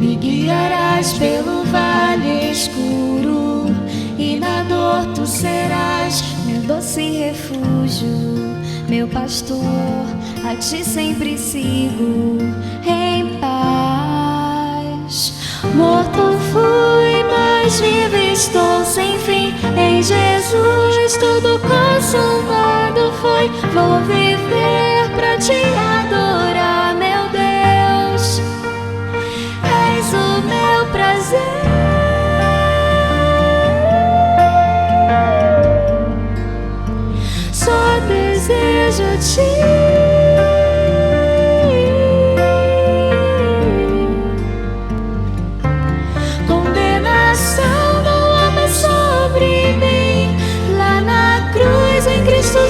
Me guiarás pelo vale escuro, e na dor tu serás meu doce refúgio, meu pastor, a ti sempre sigo em paz. Morto fui, mas vivo estou sem fim. Em Jesus tudo consumado foi. Vou viver pra te adorar, meu Deus. És o meu prazer. Só desejo te.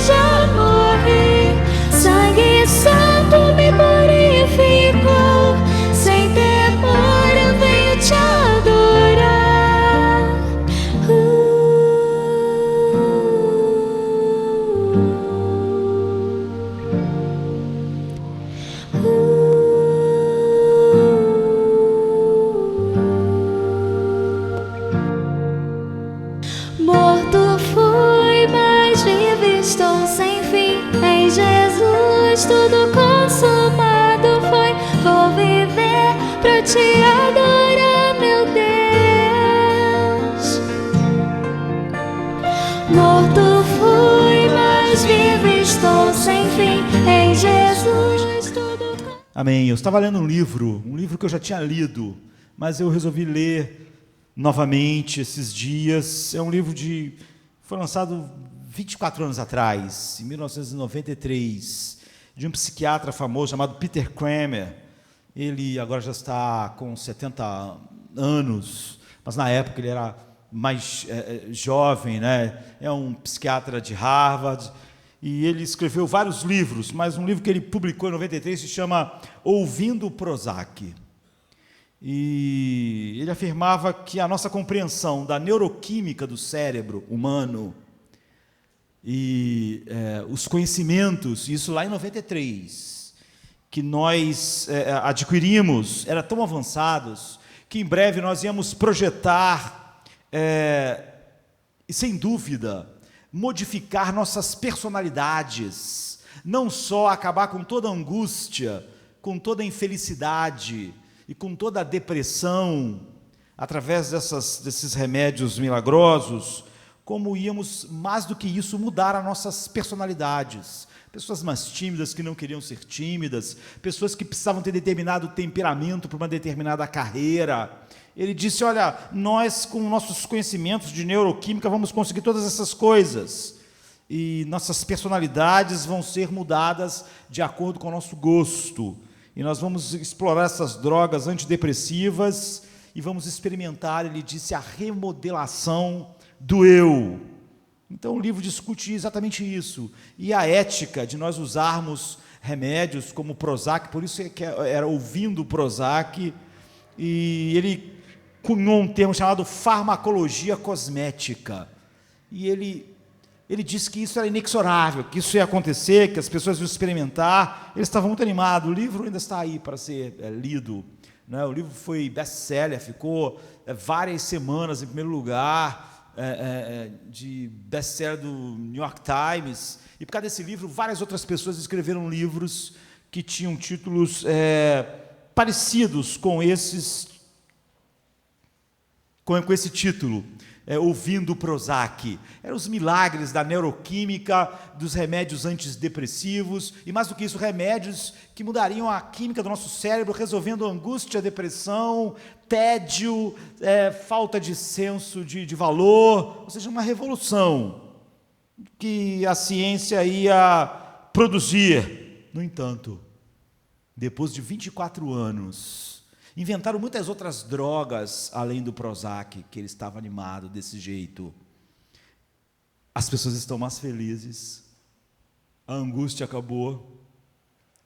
Já morri, sangue santo me purificou. Sem temor eu venho te adorar. Morto fui, mas vivo estou sem fim. Em Jesus tudo consumado foi. Vou viver pra te adorar, meu Deus. Morto fui, mas vivo estou sem fim. Em Jesus tudo. Amém. Eu estava lendo um livro que eu já tinha lido, mas eu resolvi ler novamente esses dias. É um livro foi lançado 24 anos atrás, em 1993, de um psiquiatra famoso chamado Peter Kramer. Ele agora já está com 70 anos, mas na época ele era mais jovem, né? É um psiquiatra de Harvard, e ele escreveu vários livros, mas um livro que ele publicou em 93 se chama Ouvindo o Prozac. E ele afirmava que a nossa compreensão da neuroquímica do cérebro humano e os conhecimentos, isso lá em 93, que nós adquirimos, eram tão avançados, que em breve nós íamos projetar, e sem dúvida, modificar nossas personalidades, não só acabar com toda a angústia, com toda a infelicidade e com toda a depressão, através desses remédios milagrosos, como íamos, mais do que isso, mudar as nossas personalidades. Pessoas mais tímidas que não queriam ser tímidas, pessoas que precisavam ter determinado temperamento para uma determinada carreira. Ele disse, olha, nós com nossos conhecimentos de neuroquímica vamos conseguir todas essas coisas, e nossas personalidades vão ser mudadas de acordo com o nosso gosto. E nós vamos explorar essas drogas antidepressivas e vamos experimentar, ele disse, a remodelação do eu. Então o livro discute exatamente isso. E a ética de nós usarmos remédios como o Prozac, por isso que era ouvindo o Prozac, e ele cunhou um termo chamado farmacologia cosmética. E ele disse que isso era inexorável, que isso ia acontecer, que as pessoas iam experimentar. Ele estava muito animado. O livro ainda está aí para ser lido, né? O livro foi best-seller, ficou várias semanas em primeiro lugar, de best-seller do New York Times. E por causa desse livro, várias outras pessoas escreveram livros que tinham títulos parecidos com esse título. Ouvindo o Prozac. Eram os milagres da neuroquímica, dos remédios antidepressivos, e mais do que isso, remédios que mudariam a química do nosso cérebro, resolvendo angústia, depressão, tédio, falta de senso de valor, ou seja, uma revolução que a ciência ia produzir. No entanto, depois de 24 anos, inventaram muitas outras drogas, além do Prozac, que ele estava animado desse jeito. As pessoas estão mais felizes, a angústia acabou,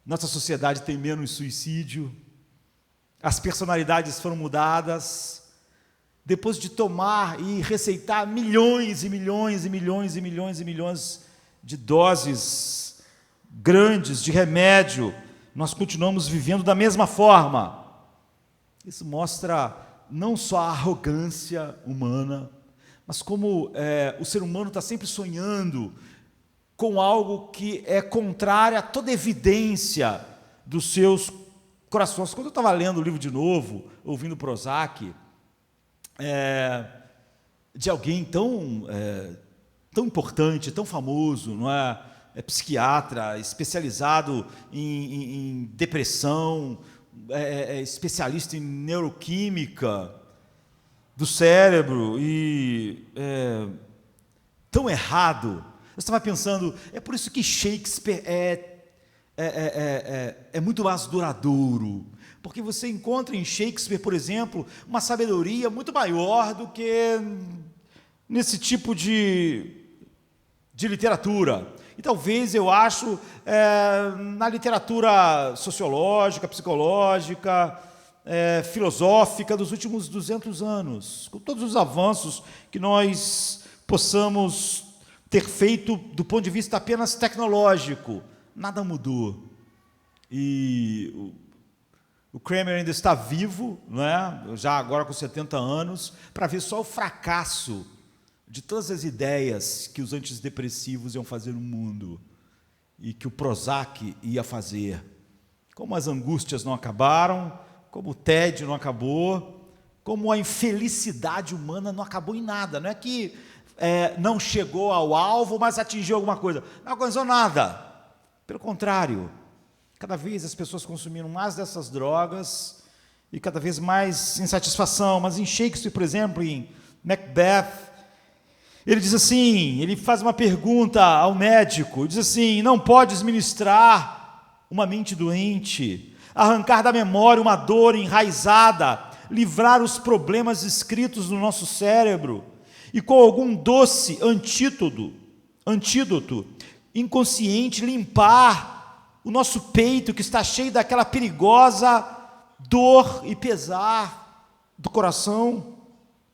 nossa sociedade tem menos suicídio, as personalidades foram mudadas. Depois de tomar e receitar milhões e milhões e milhões e milhões e milhões de doses grandes de remédio, nós continuamos vivendo da mesma forma. Isso mostra não só a arrogância humana, mas como o ser humano está sempre sonhando com algo que é contrário a toda evidência dos seus corações. Quando eu estava lendo o livro de novo, ouvindo Prozac, de alguém tão importante, tão famoso, não é? É psiquiatra, especializado em depressão, especialista em neuroquímica do cérebro, e tão errado. Eu estava pensando, é por isso que Shakespeare é muito mais duradouro, porque você encontra em Shakespeare, por exemplo, uma sabedoria muito maior do que nesse tipo de literatura. E talvez, eu acho, na literatura sociológica, psicológica, filosófica dos últimos 200 anos, com todos os avanços que nós possamos ter feito do ponto de vista apenas tecnológico, nada mudou. E o Kramer ainda está vivo, não é? Já agora com 70 anos, para ver só o fracasso de todas as ideias que os antidepressivos iam fazer no mundo e que o Prozac ia fazer. Como as angústias não acabaram, como o tédio não acabou, como a infelicidade humana não acabou em nada. Não é que não chegou ao alvo, mas atingiu alguma coisa. Não alcançou nada. Pelo contrário, cada vez as pessoas consumiram mais dessas drogas e cada vez mais insatisfação. Mas em Shakespeare, por exemplo, em Macbeth, ele diz assim, ele faz uma pergunta ao médico, diz assim: não podes ministrar uma mente doente, arrancar da memória uma dor enraizada, livrar os problemas escritos no nosso cérebro, e com algum doce antídoto inconsciente, limpar o nosso peito que está cheio daquela perigosa dor e pesar do coração.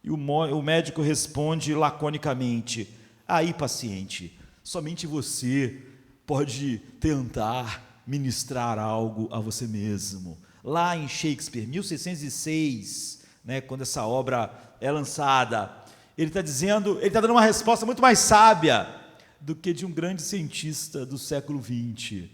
E o médico responde laconicamente: aí, paciente, somente você pode tentar ministrar algo a você mesmo. Lá em Shakespeare, 1606, né, quando essa obra é lançada, ele está dando uma resposta muito mais sábia do que de um grande cientista do século XX.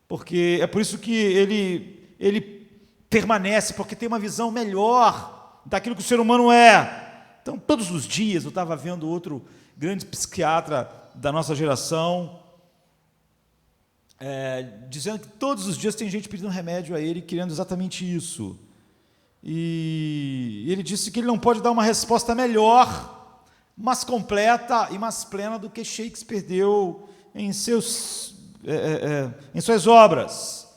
Porque é por isso que ele permanece, porque tem uma visão melhor daquilo que o ser humano é. Então, todos os dias, eu estava vendo outro grande psiquiatra da nossa geração, dizendo que todos os dias tem gente pedindo remédio a ele, querendo exatamente isso. E ele disse que ele não pode dar uma resposta melhor, mais completa e mais plena do que Shakespeare deu em suas obras.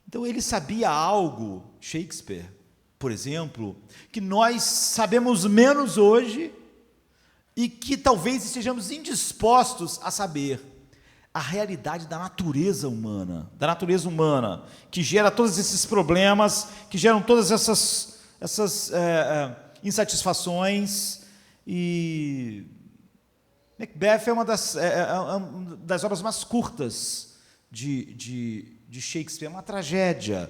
Então, ele sabia algo, Shakespeare, por exemplo, que nós sabemos menos hoje e que talvez estejamos indispostos a saber: a realidade da natureza humana, que gera todos esses problemas, que geram todas essas insatisfações. E Macbeth é uma das obras mais curtas de Shakespeare, é uma tragédia.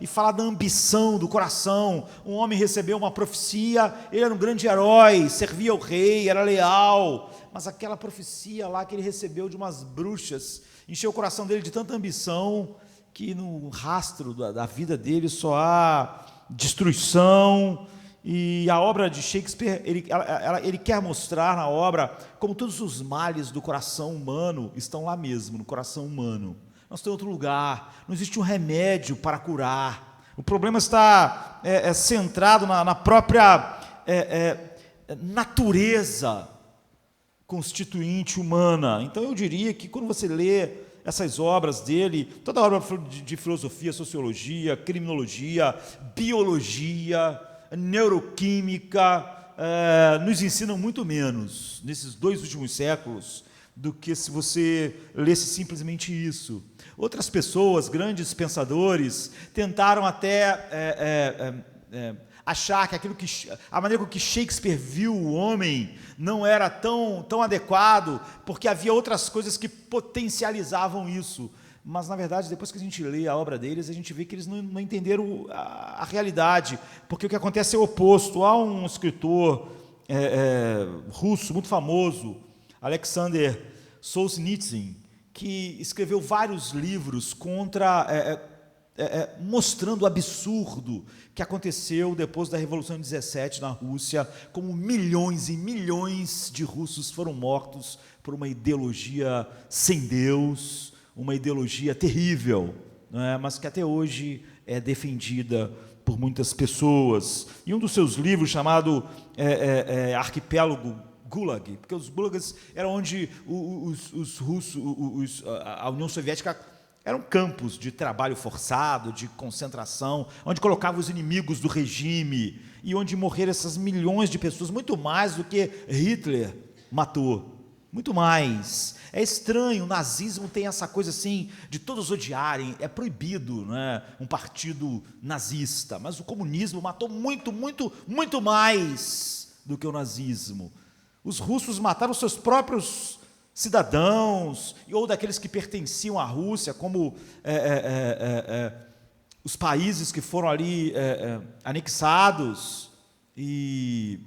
E fala da ambição do coração. Um homem recebeu uma profecia, ele era um grande herói, servia ao rei, era leal, mas aquela profecia lá que ele recebeu de umas bruxas encheu o coração dele de tanta ambição que no rastro da vida dele só há destruição. E a obra de Shakespeare, ele quer mostrar na obra como todos os males do coração humano estão lá mesmo, no coração humano. Não está em outro lugar, não existe um remédio para curar. O problema está centrado na própria natureza constituinte humana. Então eu diria que quando você lê essas obras dele, toda obra de filosofia, sociologia, criminologia, biologia, neuroquímica, nos ensinam muito menos nesses 2 últimos séculos do que se você lesse simplesmente isso. Outras pessoas, grandes pensadores, tentaram até achar que a maneira com que Shakespeare viu o homem não era tão adequado, porque havia outras coisas que potencializavam isso. mas, na verdade, depois que a gente lê a obra deles, a gente vê que eles não entenderam a realidade, porque o que acontece é o oposto. Há um escritor russo muito famoso, Alexander Solzhenitsyn, que escreveu vários livros mostrando o absurdo que aconteceu depois da Revolução de 17 na Rússia, como milhões e milhões de russos foram mortos por uma ideologia sem Deus, uma ideologia terrível, não é? Mas que até hoje é defendida por muitas pessoas. E um dos seus livros, chamado Arquipélago Gulag, porque os gulags eram onde os russos, a União Soviética, eram campos de trabalho forçado, de concentração, onde colocava os inimigos do regime e onde morreram essas milhões de pessoas, muito mais do que Hitler matou, muito mais. É estranho, o nazismo tem essa coisa assim, de todos odiarem, é proibido, né, um partido nazista, mas o comunismo matou muito, muito, muito mais do que o nazismo. Os russos mataram seus próprios cidadãos, ou daqueles que pertenciam à Rússia, como os países que foram ali anexados. E,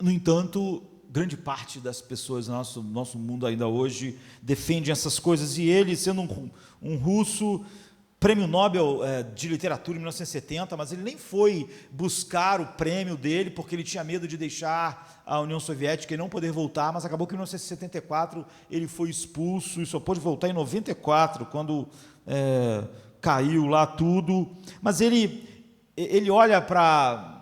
no entanto, grande parte das pessoas do nosso mundo ainda hoje defendem essas coisas, e ele, sendo um russo, prêmio Nobel de literatura em 1970, mas ele nem foi buscar o prêmio dele, porque ele tinha medo de deixar a União Soviética e não poder voltar, mas acabou que em 1974 ele foi expulso e só pôde voltar em 94, quando caiu lá tudo. Mas ele olha para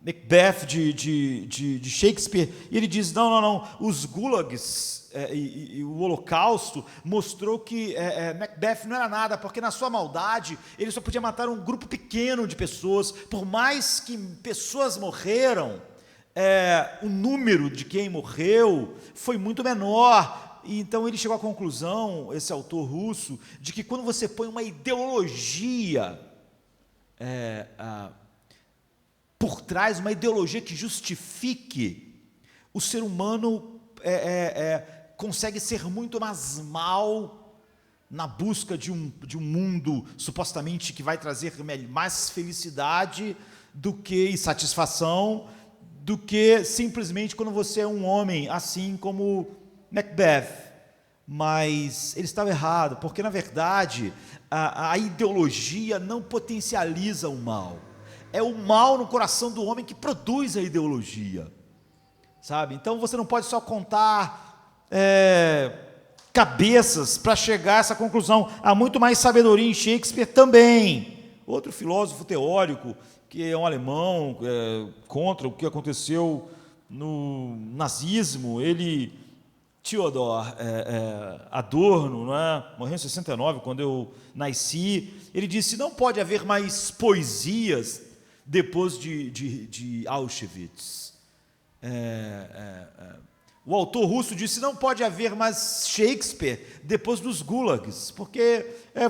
Macbeth de Shakespeare e ele diz, não, os gulags e o Holocausto mostrou que Macbeth não era nada, porque na sua maldade ele só podia matar um grupo pequeno de pessoas. Por mais que pessoas morreram, o número de quem morreu foi muito menor. E então ele chegou à conclusão, esse autor russo, de que quando você põe uma ideologia por trás, uma ideologia que justifique, o ser humano consegue ser muito mais mal na busca de um mundo supostamente que vai trazer mais felicidade e satisfação, do que simplesmente quando você é um homem, assim como Macbeth. Mas ele estava errado, porque, na verdade, a ideologia não potencializa o mal. É o mal no coração do homem que produz a ideologia, sabe? Então, você não pode só contar cabeças para chegar a essa conclusão. Há muito mais sabedoria em Shakespeare também. Outro filósofo teórico, que é um alemão, contra o que aconteceu no nazismo, Theodor Adorno, não é? Morreu em 69, quando eu nasci, ele disse, não pode haver mais poesias depois de Auschwitz. O autor russo disse, não pode haver mais Shakespeare depois dos gulags, porque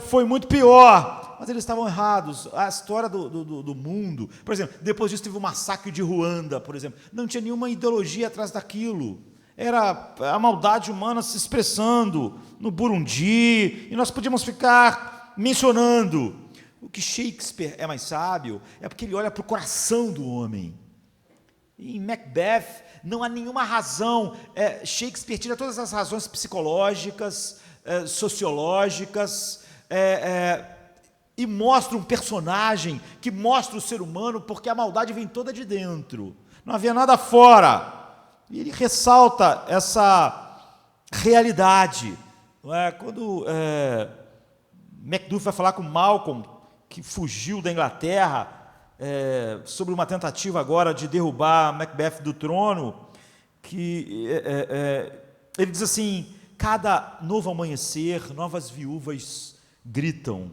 foi muito pior. Mas eles estavam errados. A história do mundo, por exemplo, depois disso teve o massacre de Ruanda, por exemplo, não tinha nenhuma ideologia atrás daquilo. Era a maldade humana se expressando no Burundi, e nós podíamos ficar mencionando. O que Shakespeare é mais sábio é porque ele olha para o coração do homem. Em Macbeth não há nenhuma razão. Shakespeare tira todas as razões psicológicas, sociológicas, e mostra um personagem que mostra o ser humano, porque a maldade vem toda de dentro. Não havia nada fora. E ele ressalta essa realidade. Não é? Quando Macduff vai falar com Malcolm, que fugiu da Inglaterra, sobre uma tentativa agora de derrubar Macbeth do trono, que ele diz assim, cada novo amanhecer, novas viúvas gritam,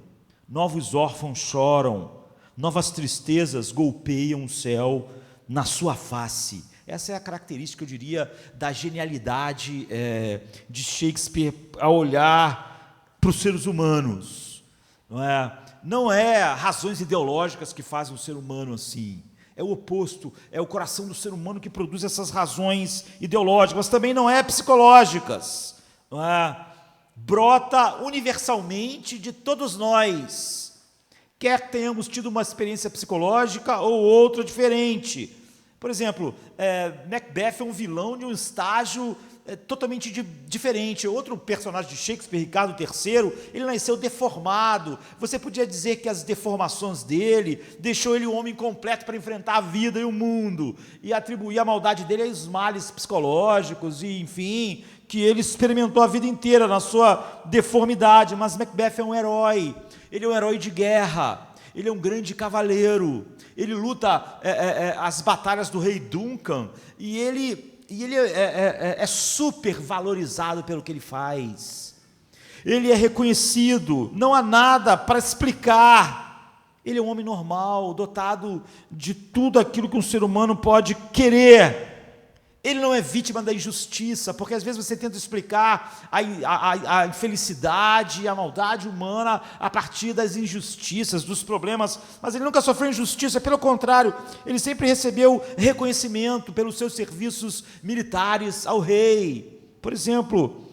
novos órfãos choram, novas tristezas golpeiam o céu na sua face. Essa é a característica, eu diria, da genialidade de Shakespeare ao olhar para os seres humanos. Não é razões ideológicas que fazem o ser humano assim. É o oposto, é o coração do ser humano que produz essas razões ideológicas, mas também não é psicológicas. brota universalmente de todos nós, quer tenhamos tido uma experiência psicológica ou outra diferente. Por exemplo, Macbeth é um vilão de um estágio totalmente diferente. Outro personagem de Shakespeare, Ricardo III, ele nasceu deformado. Você podia dizer que as deformações dele deixou ele um homem completo para enfrentar a vida e o mundo, e atribuir a maldade dele aos males psicológicos, e enfim, que ele experimentou a vida inteira na sua deformidade. Mas Macbeth é um herói, ele é um herói de guerra, ele é um grande cavaleiro, ele luta as batalhas do rei Duncan, e ele é super valorizado pelo que ele faz. Ele é reconhecido, não há nada para explicar. Ele é um homem normal, dotado de tudo aquilo que um ser humano pode querer. Ele não é vítima da injustiça, porque às vezes você tenta explicar a infelicidade e a maldade humana a partir das injustiças, dos problemas, mas ele nunca sofreu injustiça, pelo contrário, ele sempre recebeu reconhecimento pelos seus serviços militares ao rei. Por exemplo,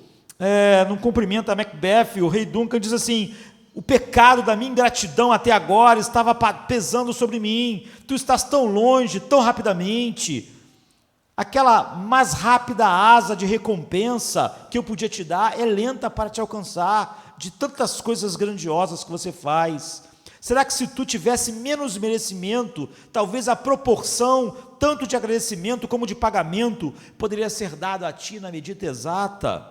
num cumprimento a Macbeth, o rei Duncan diz assim: o pecado da minha ingratidão até agora estava pesando sobre mim, tu estás tão longe, tão rapidamente. Aquela mais rápida asa de recompensa que eu podia te dar é lenta para te alcançar, de tantas coisas grandiosas que você faz. Será que se tu tivesse menos merecimento, talvez a proporção, tanto de agradecimento como de pagamento, poderia ser dado a ti na medida exata?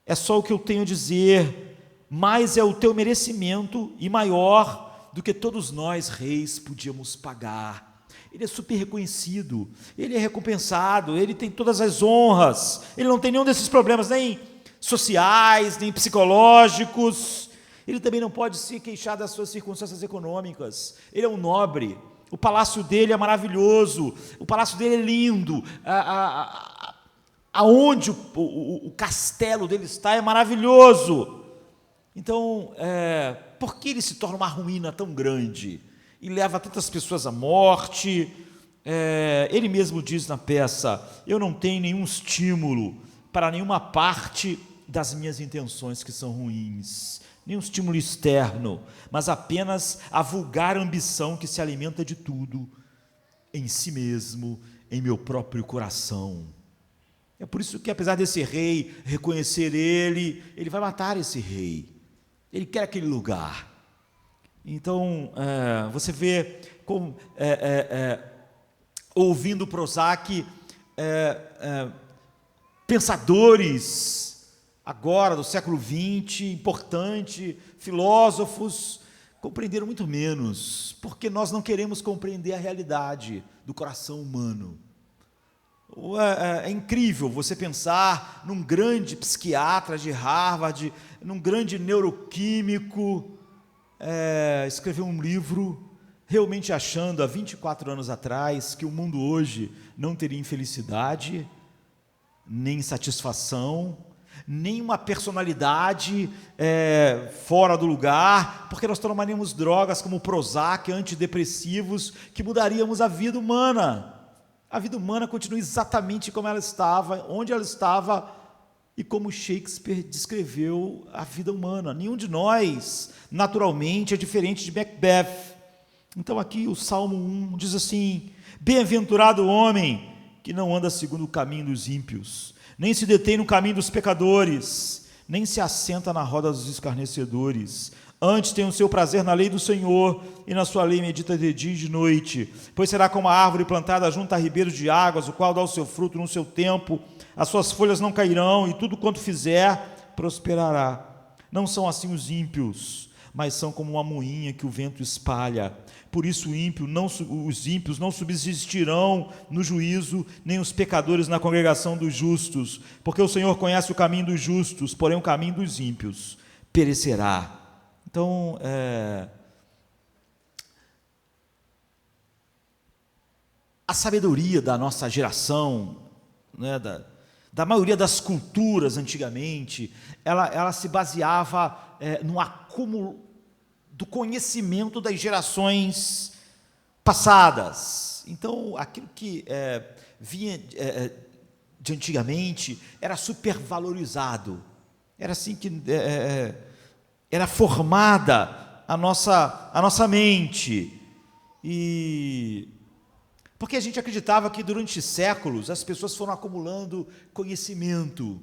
É só o que eu tenho a dizer, mais é o teu merecimento e maior do que todos nós, reis, podíamos pagar. Ele é super reconhecido, ele é recompensado, ele tem todas as honras, ele não tem nenhum desses problemas, nem sociais, nem psicológicos. Ele também não pode se queixar das suas circunstâncias econômicas. Ele é um nobre, o palácio dele é maravilhoso, o palácio dele é lindo, aonde o castelo dele está é maravilhoso. Então, por que ele se torna uma ruína tão grande e leva tantas pessoas à morte? Ele mesmo diz na peça: eu não tenho nenhum estímulo para nenhuma parte das minhas intenções que são ruins, nenhum estímulo externo, mas apenas a vulgar ambição que se alimenta de tudo, em si mesmo, em meu próprio coração. É por isso que, apesar desse rei reconhecer ele vai matar esse rei, ele quer aquele lugar. Então, você vê, ouvindo Prozac, pensadores agora do século XX, importante, filósofos, compreenderam muito menos, porque nós não queremos compreender a realidade do coração humano. É incrível você pensar num grande psiquiatra de Harvard, num grande neuroquímico, escreveu um livro realmente achando, há 24 anos atrás, que o mundo hoje não teria infelicidade, nem satisfação, nem uma personalidade fora do lugar, porque nós tomaríamos drogas como Prozac, antidepressivos, que mudaríamos a vida humana. A vida humana continua exatamente como ela estava, onde ela estava, e como Shakespeare descreveu a vida humana. Nenhum de nós, naturalmente, é diferente de Macbeth. Então aqui o Salmo 1 diz assim: bem-aventurado o homem que não anda segundo o caminho dos ímpios, nem se detém no caminho dos pecadores, nem se assenta na roda dos escarnecedores. Antes tem o seu prazer na lei do Senhor, e na sua lei medita de dia e de noite. Pois será como a árvore plantada junto a ribeiros de águas, o qual dá o seu fruto no seu tempo, as suas folhas não cairão, e tudo quanto fizer prosperará. Não são assim os ímpios, mas são como uma moinha que o vento espalha. Por isso os ímpios não subsistirão no juízo, nem os pecadores na congregação dos justos, porque o Senhor conhece o caminho dos justos, porém o caminho dos ímpios perecerá. Então, a sabedoria da nossa geração, né, da maioria das culturas antigamente, ela se baseava no acúmulo do conhecimento das gerações passadas. Então, aquilo que vinha de antigamente era supervalorizado. Era assim que era formada a nossa mente. E porque a gente acreditava que durante séculos as pessoas foram acumulando conhecimento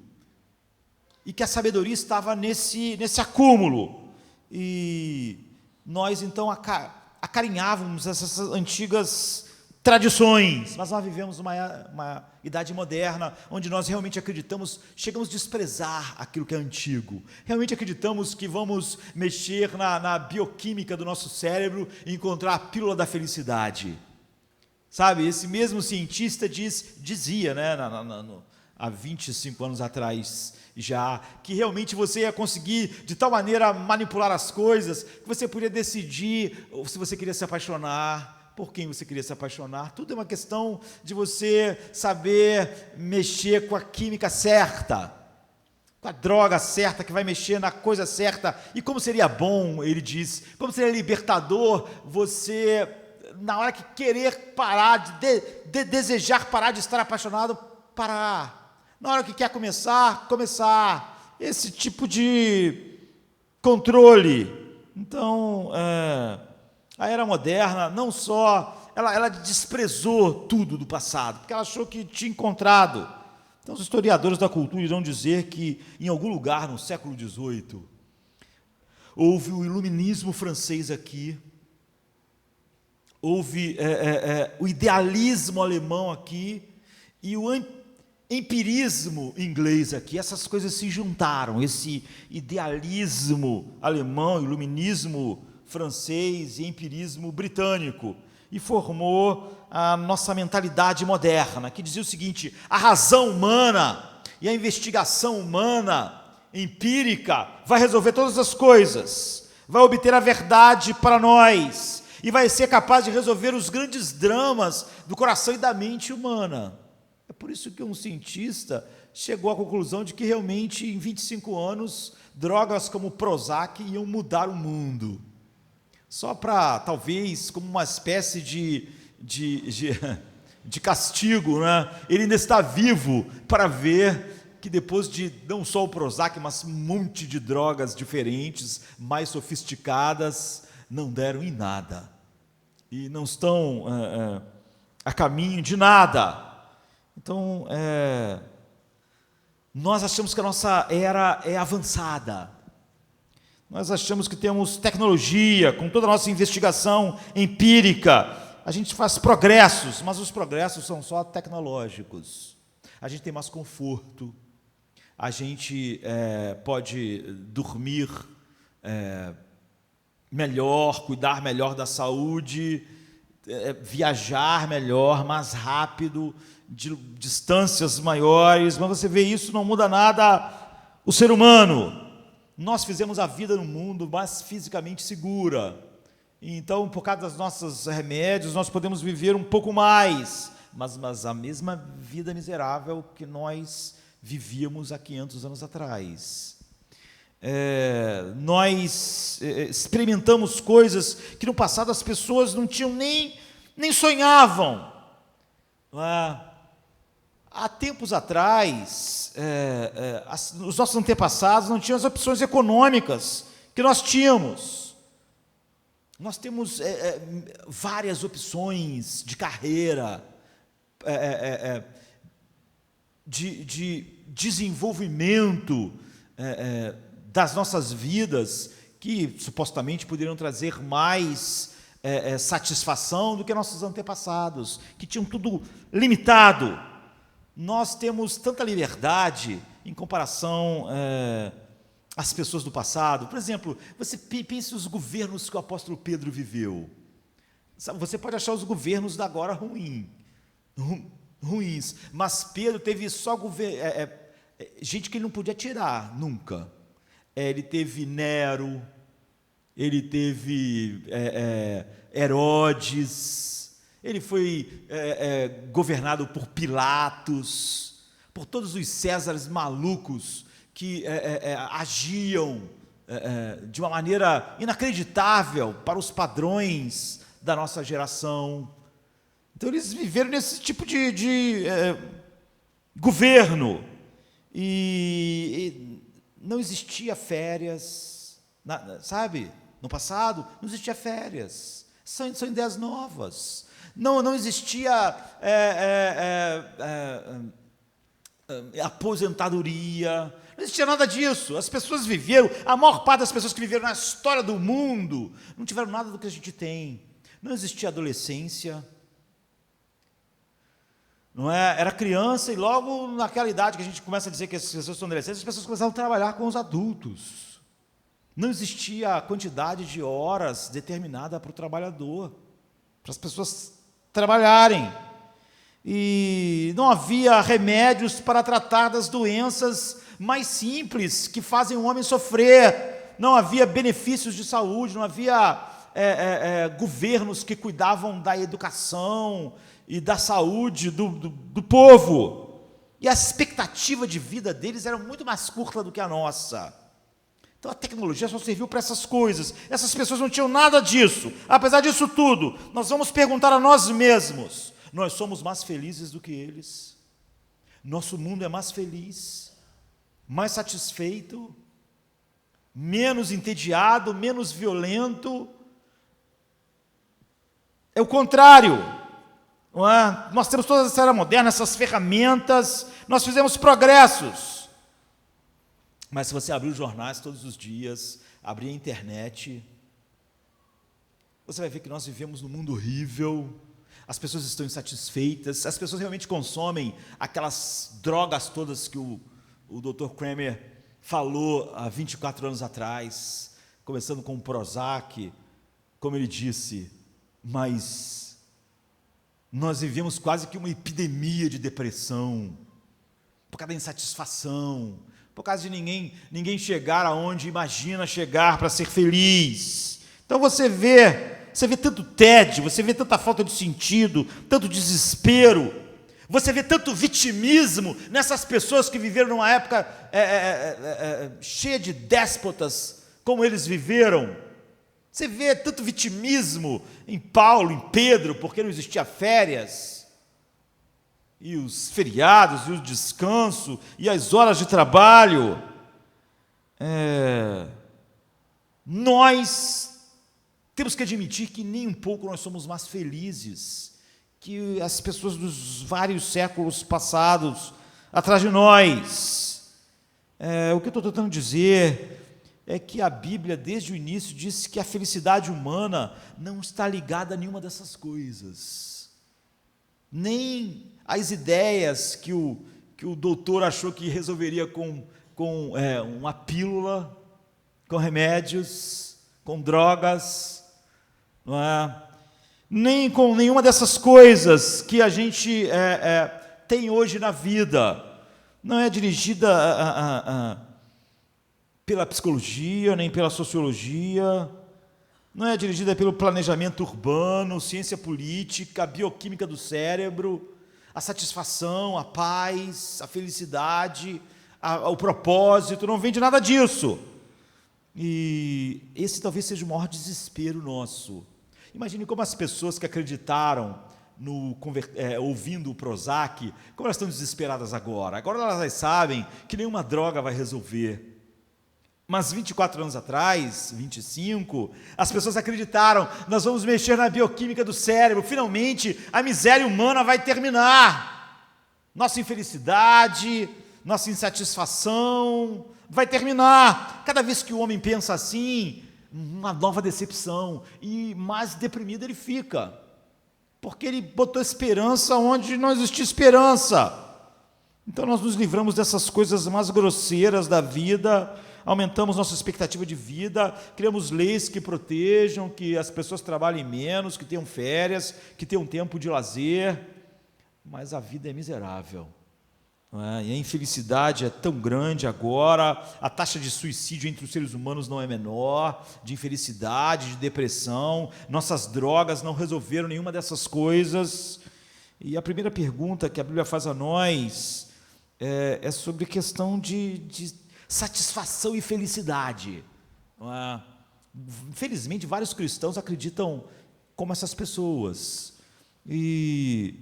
e que a sabedoria estava nesse acúmulo. E nós então acarinhávamos essas antigas tradições, mas nós vivemos uma idade moderna, onde nós realmente acreditamos, chegamos a desprezar aquilo que é antigo, realmente acreditamos que vamos mexer na bioquímica do nosso cérebro e encontrar a pílula da felicidade, sabe, esse mesmo cientista dizia, né, há 25 anos atrás já, que realmente você ia conseguir de tal maneira manipular as coisas, que você podia decidir se você queria se apaixonar, por quem você queria se apaixonar. Tudo é uma questão de você saber mexer com a química certa, com a droga certa, que vai mexer na coisa certa. E como seria bom, ele diz, como seria libertador você, na hora que querer parar, de desejar parar de estar apaixonado, parar. Na hora que quer começar. Esse tipo de controle. Então, a era moderna, não só, ela desprezou tudo do passado, porque ela achou que tinha encontrado. Então, os historiadores da cultura irão dizer que, em algum lugar no século XVIII, houve o iluminismo francês aqui, houve o idealismo alemão aqui, e o empirismo inglês aqui. Essas coisas se juntaram, esse idealismo alemão, iluminismo francês e empirismo britânico, e formou a nossa mentalidade moderna, que dizia o seguinte: a razão humana e a investigação humana empírica vai resolver todas as coisas, vai obter a verdade para nós, e vai ser capaz de resolver os grandes dramas do coração e da mente humana. É por isso que um cientista chegou à conclusão de que realmente em 25 anos drogas como o Prozac iam mudar o mundo. Só para, talvez, como uma espécie de castigo, né? Ele ainda está vivo para ver que depois de não só o Prozac, mas um monte de drogas diferentes, mais sofisticadas, não deram em nada. E não estão a caminho de nada. Então, nós achamos que a nossa era é avançada. Nós achamos que temos tecnologia, com toda a nossa investigação empírica, a gente faz progressos, mas os progressos são só tecnológicos. A gente tem mais conforto, a gente pode dormir melhor, cuidar melhor da saúde, viajar melhor, mais rápido, de distâncias maiores, mas você vê, isso não muda nada o ser humano. Nós fizemos a vida no mundo mais fisicamente segura. Então, por causa dos nossos remédios, nós podemos viver um pouco mais, mas a mesma vida miserável que nós vivíamos há 500 anos atrás. Nós experimentamos coisas que no passado as pessoas não tinham nem sonhavam. Há tempos atrás, os nossos antepassados não tinham as opções econômicas que nós tínhamos. Nós temos várias opções de carreira, de desenvolvimento das nossas vidas, que supostamente poderiam trazer mais satisfação do que nossos antepassados, que tinham tudo limitado. Nós temos tanta liberdade em comparação às pessoas do passado. Por exemplo, você pense nos governos que o apóstolo Pedro viveu. Você pode achar os governos da agora ruins, mas Pedro teve só gente que ele não podia tirar nunca. Ele teve Nero, ele teve Herodes, ele foi governado por Pilatos, por todos os Césares malucos que agiam de uma maneira inacreditável para os padrões da nossa geração. Então, eles viveram nesse tipo de governo. E não existia férias, sabe? No passado, não existia férias. São ideias novas. Não existia aposentadoria, não existia nada disso. As pessoas viveram, a maior parte das pessoas que viveram na história do mundo, não tiveram nada do que a gente tem. Não existia adolescência, não é? Era criança e logo naquela idade que a gente começa a dizer que as pessoas são adolescentes, as pessoas começavam a trabalhar com os adultos. Não existia a quantidade de horas determinada para o trabalhador, para as pessoas trabalharem. E não havia remédios para tratar das doenças mais simples que fazem o homem sofrer. Não havia benefícios de saúde, não havia governos que cuidavam da educação e da saúde do povo. E a expectativa de vida deles era muito mais curta do que a nossa. Então a tecnologia só serviu para essas coisas. Essas pessoas não tinham nada disso. Apesar disso tudo, nós vamos perguntar a nós mesmos: nós somos mais felizes do que eles? Nosso mundo é mais feliz, mais satisfeito, menos entediado, menos violento? É o contrário, não é? Nós temos toda essa era moderna, essas ferramentas, nós fizemos progressos. Mas se você abrir os jornais todos os dias, abrir a internet, você vai ver que nós vivemos num mundo horrível, as pessoas estão insatisfeitas, as pessoas realmente consomem aquelas drogas todas que o Dr. Kramer falou há 24 anos atrás, começando com o Prozac, como ele disse, mas nós vivemos quase que uma epidemia de depressão, por causa da insatisfação, por causa de ninguém chegar aonde imagina chegar para ser feliz. Então você vê tanto tédio, você vê tanta falta de sentido, tanto desespero, você vê tanto vitimismo nessas pessoas que viveram numa época cheia de déspotas, como eles viveram. Você vê tanto vitimismo em Paulo, em Pedro, porque não existia férias, e os feriados, e o descanso, e as horas de trabalho. Nós temos que admitir que nem um pouco nós somos mais felizes que as pessoas dos vários séculos passados atrás de nós. O que eu estou tentando dizer é que a Bíblia, desde o início, disse que a felicidade humana não está ligada a nenhuma dessas coisas, nem as ideias que o doutor achou que resolveria com uma pílula, com remédios, com drogas, não é? Nem com nenhuma dessas coisas que a gente tem hoje na vida. Não é dirigida pela psicologia, nem pela sociologia, não é dirigida pelo planejamento urbano, ciência política, bioquímica do cérebro, a satisfação, a paz, a felicidade, o propósito, não vem de nada disso. E esse talvez seja o maior desespero nosso. Imagine como as pessoas que acreditaram ouvindo o Prozac, como elas estão desesperadas agora. Agora elas sabem que nenhuma droga vai resolver. Mas 24 anos atrás, 25, as pessoas acreditaram: nós vamos mexer na bioquímica do cérebro, finalmente a miséria humana vai terminar. Nossa infelicidade, nossa insatisfação vai terminar. Cada vez que o homem pensa assim, uma nova decepção, e mais deprimido ele fica, porque ele botou esperança onde não existia esperança. Então nós nos livramos dessas coisas mais grosseiras da vida, aumentamos nossa expectativa de vida, criamos leis que protejam, que as pessoas trabalhem menos, que tenham férias, que tenham tempo de lazer, mas a vida é miserável, não é? E a infelicidade é tão grande agora, a taxa de suicídio entre os seres humanos não é menor, de infelicidade, de depressão, nossas drogas não resolveram nenhuma dessas coisas. E a primeira pergunta que a Bíblia faz a nós é sobre a questão de satisfação e felicidade. Infelizmente, vários cristãos acreditam como essas pessoas. E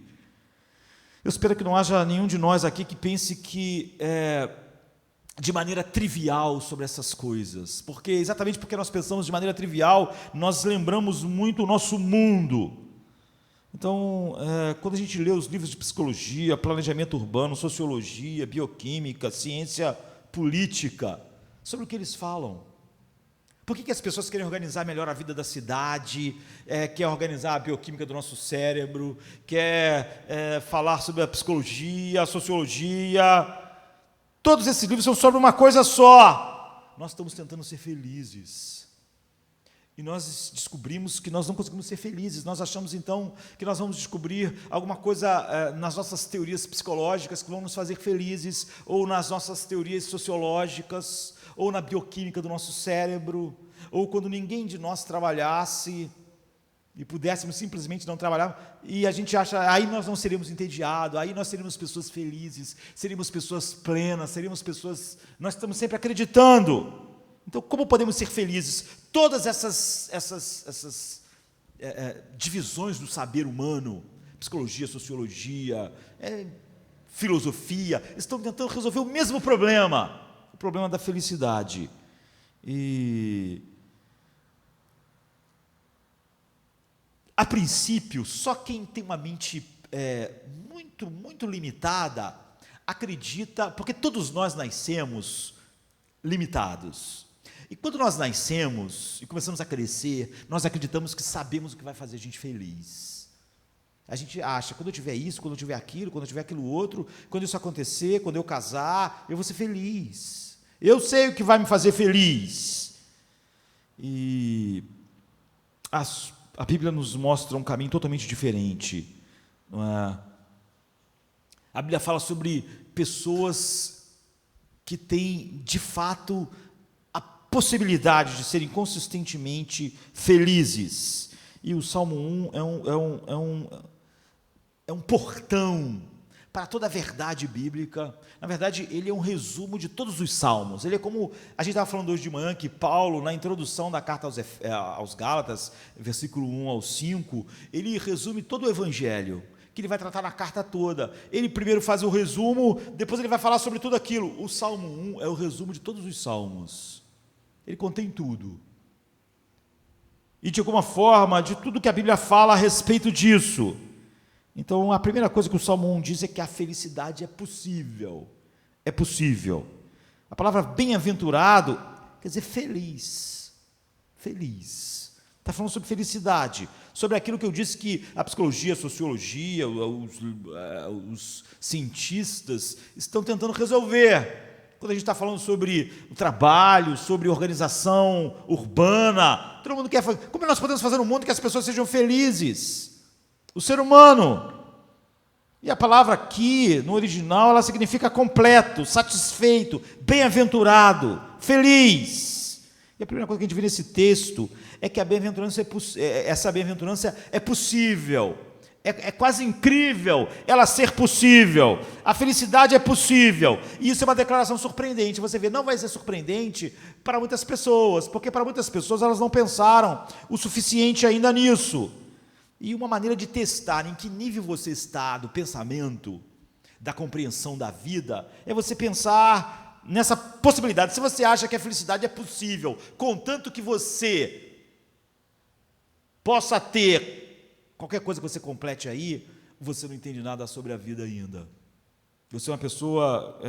eu espero que não haja nenhum de nós aqui que pense que de maneira trivial sobre essas coisas, porque exatamente porque nós pensamos de maneira trivial, nós lembramos muito o nosso mundo. Então, quando a gente lê os livros de psicologia, planejamento urbano, sociologia, bioquímica, ciência política, sobre o que eles falam? Por que as pessoas querem organizar melhor a vida da cidade, quer organizar a bioquímica do nosso cérebro, quer falar sobre a psicologia, a sociologia? Todos esses livros são sobre uma coisa só. Nós estamos tentando ser felizes. E nós descobrimos que nós não conseguimos ser felizes. Nós achamos, então, que nós vamos descobrir alguma coisa nas nossas teorias psicológicas que vão nos fazer felizes, ou nas nossas teorias sociológicas, ou na bioquímica do nosso cérebro, ou quando ninguém de nós trabalhasse e pudéssemos simplesmente não trabalhar, e a gente acha, aí nós não seríamos entediados, aí nós seríamos pessoas felizes, seríamos pessoas plenas, seríamos pessoas... Nós estamos sempre acreditando. Então, como podemos ser felizes? Todas essas divisões do saber humano, psicologia, sociologia, filosofia, estão tentando resolver o mesmo problema, o problema da felicidade. E, a princípio, só quem tem uma mente muito, muito limitada acredita, porque todos nós nascemos limitados. E quando nós nascemos e começamos a crescer, nós acreditamos que sabemos o que vai fazer a gente feliz. A gente acha, quando eu tiver isso, quando eu tiver aquilo, quando eu tiver aquilo outro, quando isso acontecer, quando eu casar, eu vou ser feliz. Eu sei o que vai me fazer feliz. E a Bíblia nos mostra um caminho totalmente diferente. Não é? A Bíblia fala sobre pessoas que têm, de fato, possibilidade de serem consistentemente felizes. E o Salmo 1 é um portão para toda a verdade bíblica. Na verdade, ele é um resumo de todos os salmos. Ele é como, a gente estava falando hoje de manhã, que Paulo, na introdução da carta aos Gálatas, versículo 1 ao 5, ele resume todo o Evangelho, que ele vai tratar na carta toda. Ele primeiro faz o resumo, depois ele vai falar sobre tudo aquilo. O Salmo 1 é o resumo de todos os salmos. Ele contém tudo. E, de alguma forma, de tudo que a Bíblia fala a respeito disso. Então, a primeira coisa que o Salmo 1 diz é que a felicidade é possível. É possível. A palavra bem-aventurado quer dizer feliz. Feliz. Está falando sobre felicidade. Sobre aquilo que eu disse que a psicologia, a sociologia, os cientistas estão tentando resolver. Quando a gente está falando sobre o trabalho, sobre organização urbana, todo mundo quer fazer. Como nós podemos fazer um mundo que as pessoas sejam felizes? O ser humano. E a palavra aqui, no original, ela significa completo, satisfeito, bem-aventurado, feliz. E a primeira coisa que a gente vê nesse texto é que a bem-aventurança essa bem-aventurança é possível. É quase incrível ela ser possível. A felicidade é possível. E isso é uma declaração surpreendente. Você vê, não vai ser surpreendente para muitas pessoas, porque para muitas pessoas elas não pensaram o suficiente ainda nisso. E uma maneira de testar em que nível você está do pensamento, da compreensão da vida, é você pensar nessa possibilidade. Se você acha que a felicidade é possível, contanto que você possa ter qualquer coisa que você complete aí, você não entende nada sobre a vida ainda. Você é uma pessoa,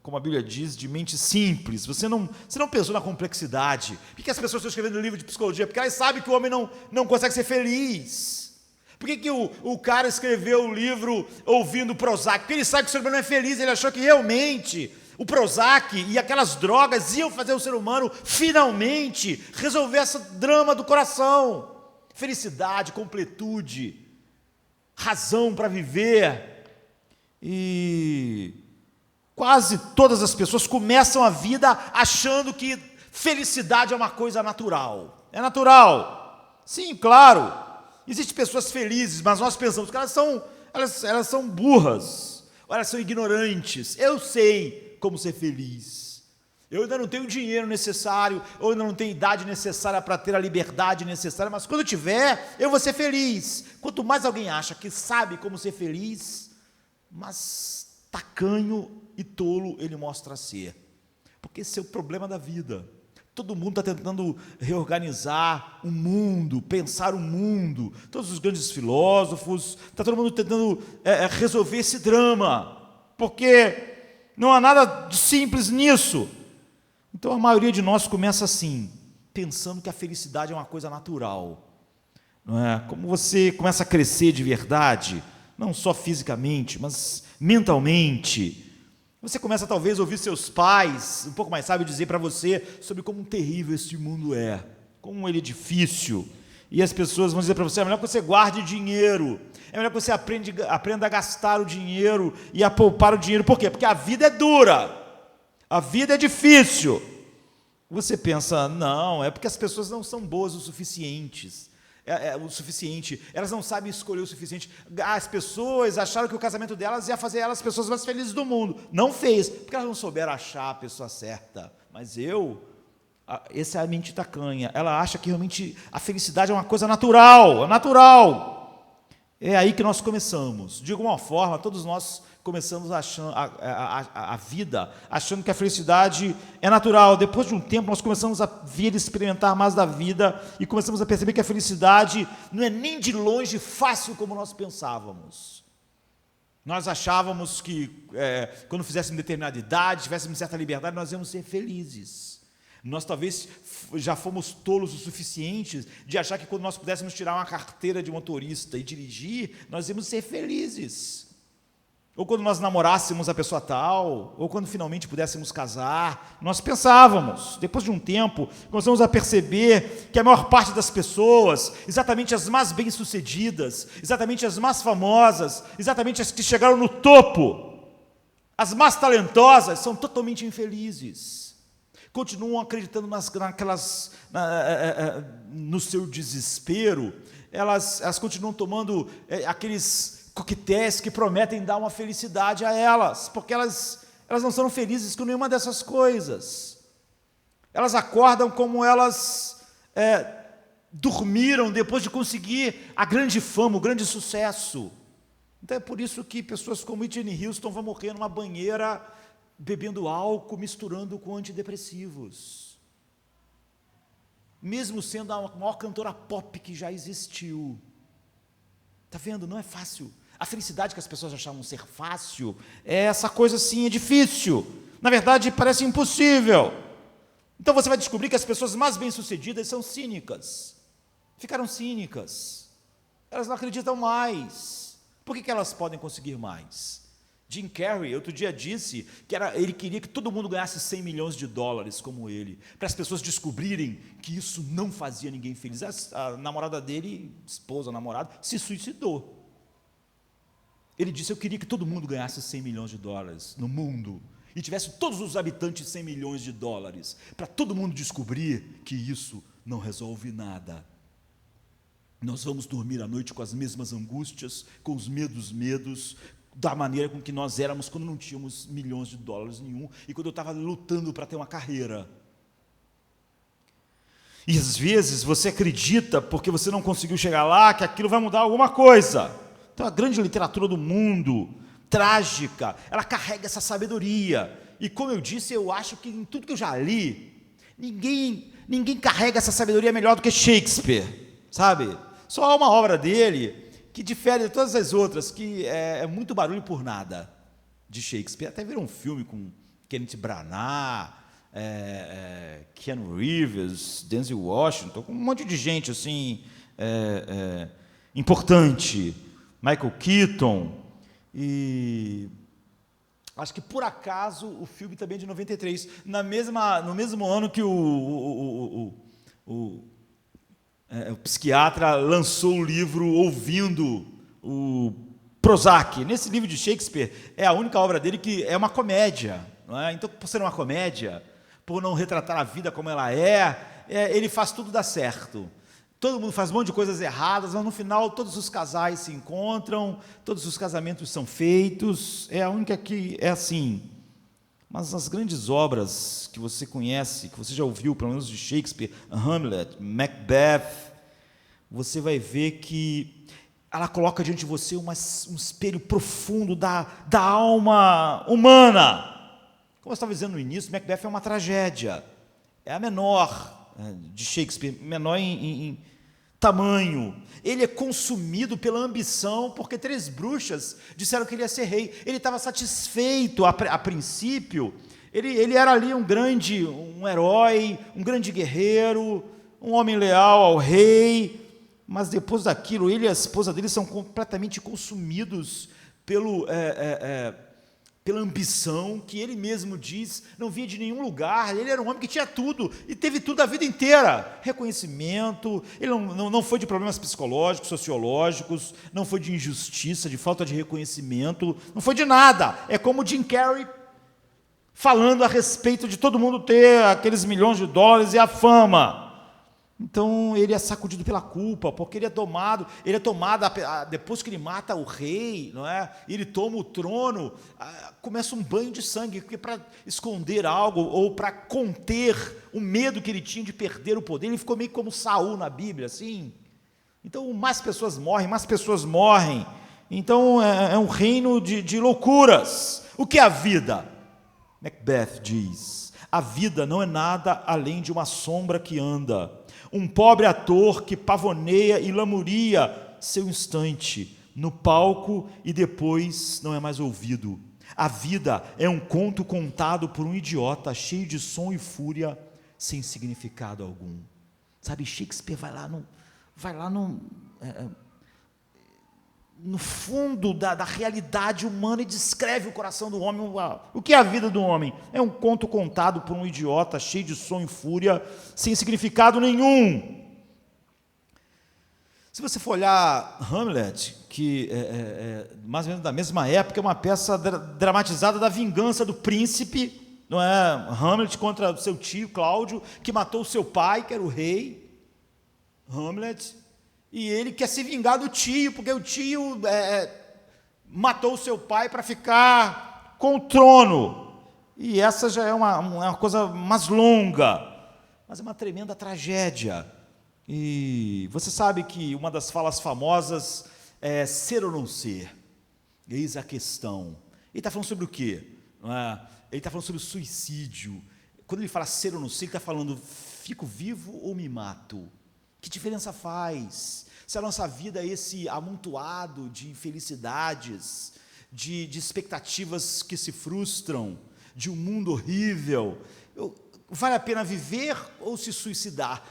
como a Bíblia diz, de mente simples. Você não pensou na complexidade. Por que as pessoas estão escrevendo livro de psicologia? Porque elas sabem que o homem não consegue ser feliz. Por que o cara escreveu o livro ouvindo Prozac? Porque ele sabe que o ser humano não é feliz. Ele achou que realmente o Prozac e aquelas drogas iam fazer o ser humano finalmente resolver esse drama do coração. Felicidade, completude, razão para viver. E quase todas as pessoas começam a vida achando que felicidade é uma coisa natural. É natural. Sim, claro. Existem pessoas felizes, mas nós pensamos que elas são burras, ou elas são ignorantes. Eu sei como ser feliz. Eu ainda não tenho o dinheiro necessário, ou ainda não tenho idade necessária para ter a liberdade necessária, mas quando eu tiver, eu vou ser feliz. Quanto mais alguém acha que sabe como ser feliz, mas tacanho e tolo ele mostra ser. porque esse é o problema da vida. Todo mundo está tentando reorganizar o mundo, pensar o mundo. Todos os grandes filósofos, está todo mundo tentando resolver esse drama, porque não há nada de simples nisso. Então a maioria de nós começa assim, pensando que a felicidade é uma coisa natural. Não é? Como você começa a crescer de verdade, não só fisicamente, mas mentalmente, você começa talvez a ouvir seus pais, um pouco mais sábios, dizer para você sobre como terrível este mundo é, como ele é difícil. E as pessoas vão dizer para você, é melhor que você guarde dinheiro, é melhor que você aprenda a gastar o dinheiro e a poupar o dinheiro. Por quê? Porque a vida é dura, a vida é difícil. Você pensa, não, é porque as pessoas não são boas o suficiente, elas não sabem escolher o suficiente. As pessoas acharam que o casamento delas ia fazer elas as pessoas mais felizes do mundo. Não fez, porque elas não souberam achar a pessoa certa. Mas essa é a mente tacanha, ela acha que realmente a felicidade é uma coisa natural, é natural. É aí que nós começamos. De alguma forma, todos nós começamos achando a vida, achando que a felicidade é natural. Depois de um tempo, nós começamos a vir experimentar mais da vida e começamos a perceber que a felicidade não é nem de longe fácil como nós pensávamos. Nós achávamos que quando fizéssemos determinada idade, tivéssemos certa liberdade, nós íamos ser felizes. Nós talvez já fomos tolos o suficiente de achar que quando nós pudéssemos tirar uma carteira de motorista e dirigir, nós íamos ser felizes. Ou quando nós namorássemos a pessoa tal, ou quando finalmente pudéssemos casar, nós pensávamos. Depois de um tempo, começamos a perceber que a maior parte das pessoas, exatamente as mais bem-sucedidas, exatamente as mais famosas, exatamente as que chegaram no topo, as mais talentosas, são totalmente infelizes. Continuam acreditando no seu desespero, elas continuam tomando aqueles coquetéis que prometem dar uma felicidade a elas, porque elas não são felizes com nenhuma dessas coisas. Elas acordam como elas dormiram depois de conseguir a grande fama, o grande sucesso. Então é por isso que pessoas como Whitney Houston vão morrer numa banheira bebendo álcool, misturando com antidepressivos. Mesmo sendo a maior cantora pop que já existiu. Está vendo? Não é fácil. A felicidade que as pessoas achavam ser fácil, essa coisa assim é difícil. Na verdade, parece impossível. Então você vai descobrir que as pessoas mais bem-sucedidas são cínicas. Ficaram cínicas. Elas não acreditam mais. Por que elas podem conseguir mais? Jim Carrey, outro dia disse que ele queria que todo mundo ganhasse 100 milhões de dólares como ele, para as pessoas descobrirem que isso não fazia ninguém feliz. A namorada dele, esposa, namorado, se suicidou. Ele disse, eu queria que todo mundo ganhasse 100 milhões de dólares no mundo, e tivesse todos os habitantes 100 milhões de dólares, para todo mundo descobrir que isso não resolve nada. Nós vamos dormir à noite com as mesmas angústias, com os medos, da maneira com que nós éramos quando não tínhamos milhões de dólares nenhum, e quando eu estava lutando para ter uma carreira. E às vezes você acredita, porque você não conseguiu chegar lá, que aquilo vai mudar alguma coisa. Então a grande literatura do mundo, trágica, ela carrega essa sabedoria. E como eu disse, eu acho que em tudo que eu já li, ninguém carrega essa sabedoria melhor do que Shakespeare, sabe? Só há uma obra dele que difere de todas as outras, que é muito barulho por nada, de Shakespeare. Até virou um filme com Kenneth Branagh, Keanu Reeves, Denzel Washington, com um monte de gente assim, importante, Michael Keaton, e acho que por acaso o filme também é de 93, no mesmo ano que o psiquiatra lançou o livro ouvindo o Prozac. Nesse livro de Shakespeare, é a única obra dele que é uma comédia. Não é? Então, por ser uma comédia, por não retratar a vida como ela ele faz tudo dar certo. Todo mundo faz um monte de coisas erradas, mas no final todos os casais se encontram, todos os casamentos são feitos, é a única que é assim. Mas as grandes obras que você conhece, que você já ouviu, pelo menos de Shakespeare, Hamlet, Macbeth, você vai ver que ela coloca diante de você um espelho profundo da alma humana. Como eu estava dizendo no início, Macbeth é uma tragédia. É a menor de Shakespeare, menor em tamanho. Ele é consumido pela ambição, porque 3 bruxas disseram que ele ia ser rei. Ele estava satisfeito a princípio. Ele era ali um herói, um grande guerreiro, um homem leal ao rei. Mas depois daquilo, ele e a esposa dele são completamente consumidos pela ambição, que ele mesmo diz, não vinha de nenhum lugar. Ele era um homem que tinha tudo, e teve tudo a vida inteira. Reconhecimento, ele não foi de problemas psicológicos, sociológicos, não foi de injustiça, de falta de reconhecimento, não foi de nada. É como Jim Carrey falando a respeito de todo mundo ter aqueles milhões de dólares e a fama. Então ele é sacudido pela culpa, porque ele é tomado depois que ele mata o rei, não é? Ele toma o trono, começa um banho de sangue, porque para esconder algo ou para conter o medo que ele tinha de perder o poder, ele ficou meio como Saul na Bíblia, assim. Então mais pessoas morrem. Então é um reino de loucuras. O que é a vida? Macbeth diz: a vida não é nada além de uma sombra que anda, um pobre ator que pavoneia e lamuria seu instante no palco e depois não é mais ouvido. A vida é um conto contado por um idiota cheio de som e fúria, sem significado algum. Sabe, Shakespeare vai lá no fundo da realidade humana e descreve o coração do homem. O que é a vida do homem? É um conto contado por um idiota cheio de som e fúria, sem significado nenhum. Se você for olhar Hamlet, que é mais ou menos da mesma época, é uma peça dramatizada da vingança do príncipe, não é? Hamlet contra o seu tio Cláudio, que matou o seu pai, que era o rei Hamlet. E ele quer se vingar do tio, porque o tio matou o seu pai para ficar com o trono. E essa já é uma coisa mais longa, mas é uma tremenda tragédia. E você sabe que uma das falas famosas é ser ou não ser. Eis a questão. Ele está falando sobre o quê? Não é? Ele está falando sobre o suicídio. Quando ele fala ser ou não ser, ele está falando, fico vivo ou me mato? Que diferença faz? Se a nossa vida é esse amontoado de infelicidades, de expectativas que se frustram, de um mundo horrível, vale a pena viver ou se suicidar?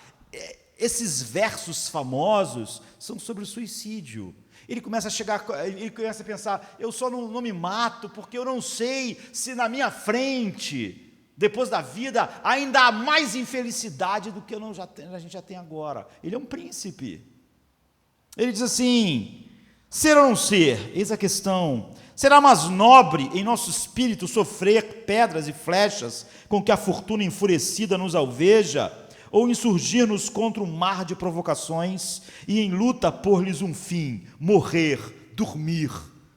Esses versos famosos são sobre o suicídio. Ele começa a pensar, eu só não me mato porque eu não sei se na minha frente, depois da vida, ainda há mais infelicidade do que a gente já tem agora. Ele é um príncipe. Ele diz assim, ser ou não ser, eis a questão. Será mais nobre em nosso espírito sofrer pedras e flechas com que a fortuna enfurecida nos alveja, ou insurgir-nos contra um mar de provocações e em luta pôr-lhes um fim, morrer, dormir,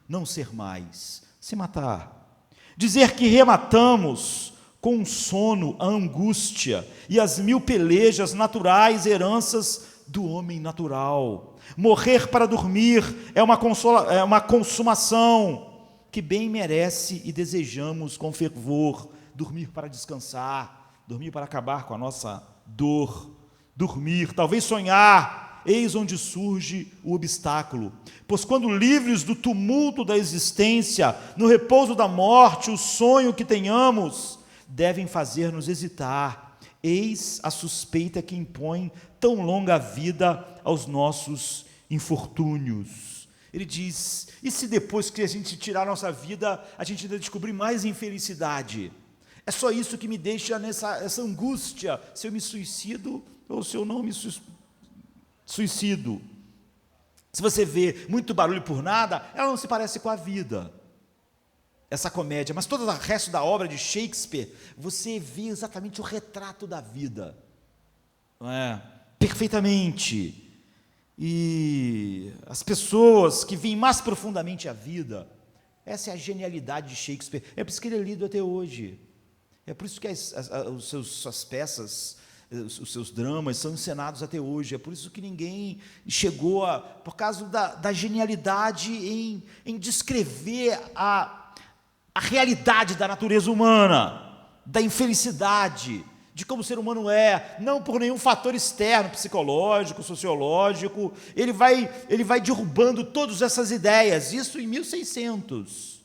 não ser mais, se matar. Dizer que rematamos com o sono, a angústia e as 1000 pelejas naturais, heranças do homem natural. Morrer para dormir é uma consumação que bem merece e desejamos com fervor. Dormir para descansar, dormir para acabar com a nossa dor, dormir, talvez sonhar, eis onde surge o obstáculo. Pois quando livres do tumulto da existência, no repouso da morte, o sonho que tenhamos devem fazer-nos hesitar. Eis a suspeita que impõe tão longa vida aos nossos infortúnios. Ele diz, e se depois que a gente tirar a nossa vida, a gente ainda descobrir mais infelicidade? É só isso que me deixa essa angústia, se eu me suicido ou se eu não me suicido. Se você vê muito barulho por nada, ela não se parece com a vida, essa comédia, mas todo o resto da obra de Shakespeare, você vê exatamente o retrato da vida, não é? Perfeitamente. E as pessoas que veem mais profundamente a vida, essa é a genialidade de Shakespeare, é por isso que ele é lido até hoje, é por isso que suas peças, os seus dramas são encenados até hoje, é por isso que ninguém chegou por causa da genialidade em descrever a realidade da natureza humana. da infelicidade, de como o ser humano é, não por nenhum fator externo, psicológico, sociológico. Ele vai derrubando todas essas ideias, isso em 1600,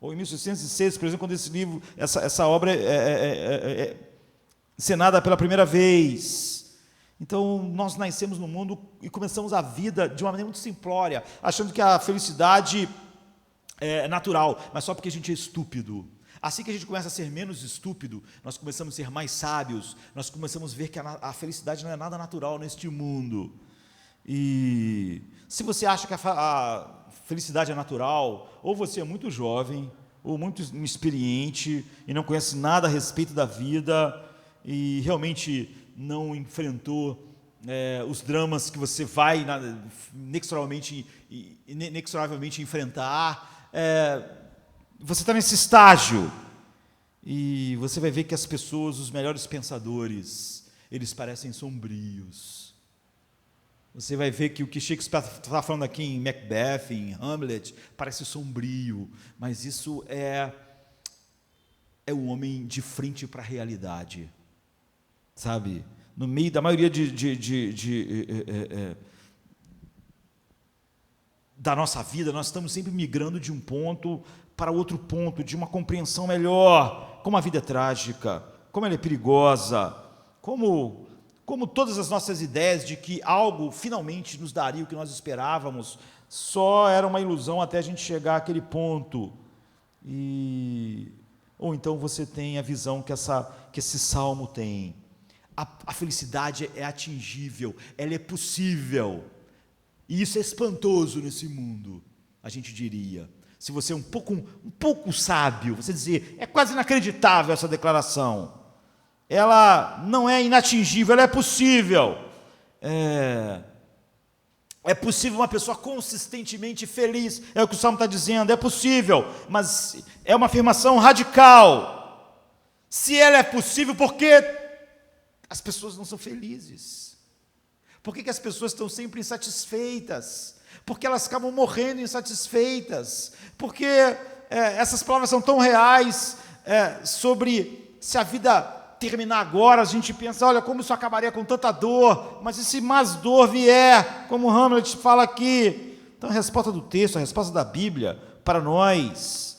ou em 1606, por exemplo, quando esse livro, essa obra é encenada pela primeira vez. Então, nós nascemos no mundo e começamos a vida de uma maneira muito simplória, achando que a felicidade é natural, mas só porque a gente é estúpido. Assim que a gente começa a ser menos estúpido, nós começamos a ser mais sábios, nós começamos a ver que a felicidade não é nada natural neste mundo. E se você acha que a felicidade é natural, ou você é muito jovem, ou muito inexperiente, e não conhece nada a respeito da vida, e realmente não enfrentou os dramas que você vai inexoravelmente enfrentar, você está nesse estágio, e você vai ver que as pessoas, os melhores pensadores, eles parecem sombrios. Você vai ver que o que Shakespeare está falando aqui em Macbeth, em Hamlet, parece sombrio, mas isso é o homem de frente para a realidade, sabe? No meio da maioria da nossa vida, nós estamos sempre migrando de um ponto para outro ponto, de uma compreensão melhor, como a vida é trágica, como ela é perigosa, como todas as nossas ideias de que algo finalmente nos daria o que nós esperávamos, só era uma ilusão até a gente chegar àquele ponto. Ou então você tem a visão que esse salmo tem. A felicidade é atingível, ela é possível. E isso é espantoso nesse mundo, a gente diria. Se você é um pouco sábio, você dizer, é quase inacreditável essa declaração. Ela não é inatingível, ela é possível. É possível uma pessoa consistentemente feliz, é o que o Salmo está dizendo, é possível, mas é uma afirmação radical. Se ela é possível, por que as pessoas não são felizes? Por que as pessoas estão sempre insatisfeitas? Porque elas acabam morrendo insatisfeitas, porque essas palavras são tão reais sobre se a vida terminar agora, a gente pensa, olha, como isso acabaria com tanta dor, mas e se mais dor vier, como Hamlet fala aqui? Então a resposta do texto, a resposta da Bíblia para nós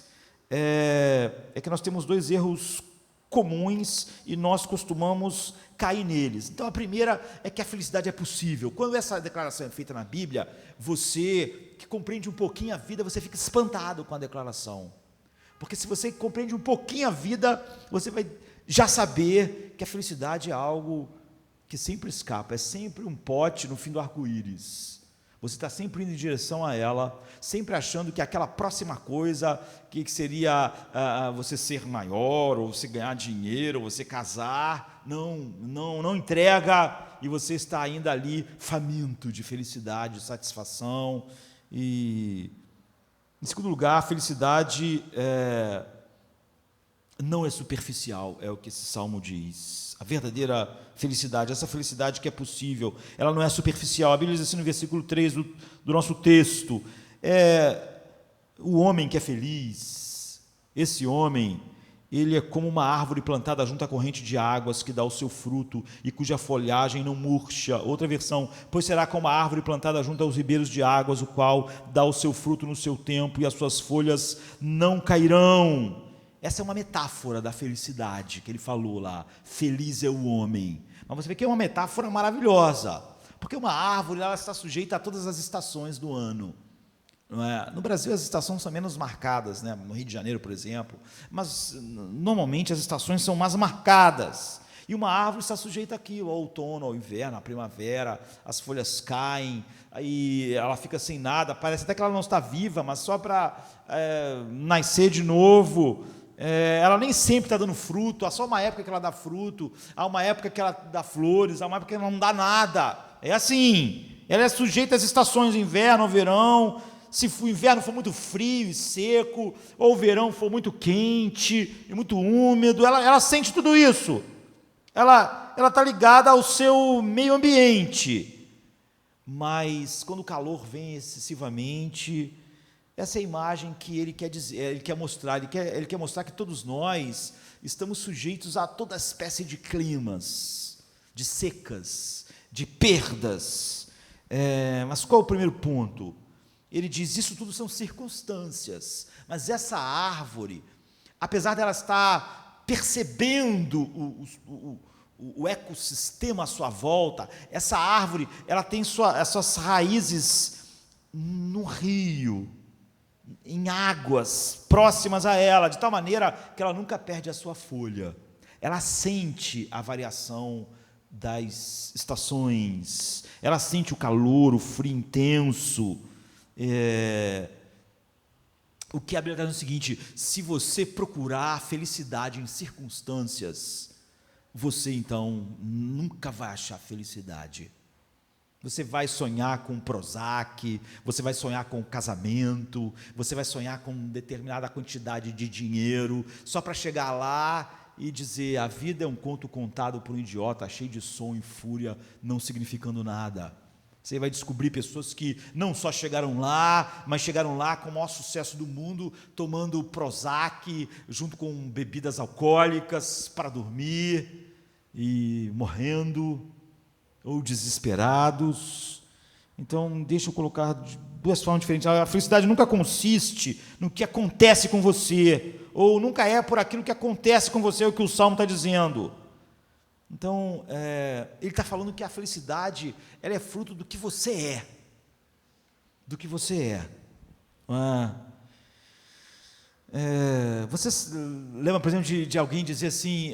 é que nós temos dois erros comuns e nós costumamos cair neles. Então a primeira é que a felicidade é possível. Quando essa declaração é feita na Bíblia, você que compreende um pouquinho a vida, você fica espantado com a declaração. Porque se você compreende um pouquinho a vida, você vai já saber que a felicidade é algo que sempre escapa, é sempre um pote no fim do arco-íris. Você está sempre indo em direção a ela, sempre achando que aquela próxima coisa, que seria você ser maior, ou você ganhar dinheiro, ou você casar, não entrega, e você está ainda ali faminto de felicidade, de satisfação. E, em segundo lugar, a felicidade não é superficial, é o que esse salmo diz. A verdadeira felicidade, essa felicidade que é possível, ela não é superficial. A Bíblia diz assim no versículo 3 do nosso texto, o homem que é feliz, esse homem, ele é como uma árvore plantada junto à corrente de águas, que dá o seu fruto e cuja folhagem não murcha. Outra versão, pois será como a árvore plantada junto aos ribeiros de águas, o qual dá o seu fruto no seu tempo e as suas folhas não cairão. Essa é uma metáfora da felicidade que ele falou lá, feliz é o homem. Mas você vê que é uma metáfora maravilhosa, porque uma árvore ela está sujeita a todas as estações do ano. Não é? No Brasil as estações são menos marcadas, né? No Rio de Janeiro, por exemplo, mas normalmente as estações são mais marcadas. E uma árvore está sujeita àquilo, ao outono, ao inverno, à primavera, as folhas caem, aí ela fica sem nada, parece até que ela não está viva, mas só para nascer de novo. Ela nem sempre está dando fruto, há só uma época que ela dá fruto, há uma época que ela dá flores, há uma época que ela não dá nada. É assim, ela é sujeita às estações do inverno, ao verão. Se o inverno for muito frio e seco, ou o verão for muito quente e muito úmido, ela sente tudo isso. Ela está ligada ao seu meio ambiente. Mas quando o calor vem excessivamente, Essa é a imagem que ele quer dizer, ele quer mostrar que todos nós estamos sujeitos a toda espécie de climas, de secas, de perdas. Mas qual é o primeiro ponto? Ele diz, isso tudo são circunstâncias, mas essa árvore, apesar dela estar percebendo o ecossistema à sua volta, essa árvore, ela tem as suas raízes no rio, em águas próximas a ela, de tal maneira que ela nunca perde a sua folha. Ela sente a variação das estações, ela sente o calor, o frio intenso. O que a Bíblia diz é o seguinte: se você procurar a felicidade em circunstâncias, você então nunca vai achar felicidade. Você vai sonhar com Prozac, você vai sonhar com casamento, você vai sonhar com determinada quantidade de dinheiro, só para chegar lá e dizer, a vida é um conto contado por um idiota, cheio de som e fúria, não significando nada. Você vai descobrir pessoas que não só chegaram lá, mas chegaram lá com o maior sucesso do mundo, tomando Prozac, junto com bebidas alcoólicas, para dormir, e morrendo, ou desesperados. Então, deixa eu colocar de duas formas diferentes. A felicidade nunca consiste no que acontece com você, ou nunca é por aquilo que acontece com você, é o que o Salmo está dizendo. Então, ele está falando que a felicidade, ela é fruto do que você é. Do que você é. Você lembra, por exemplo, de alguém dizer assim,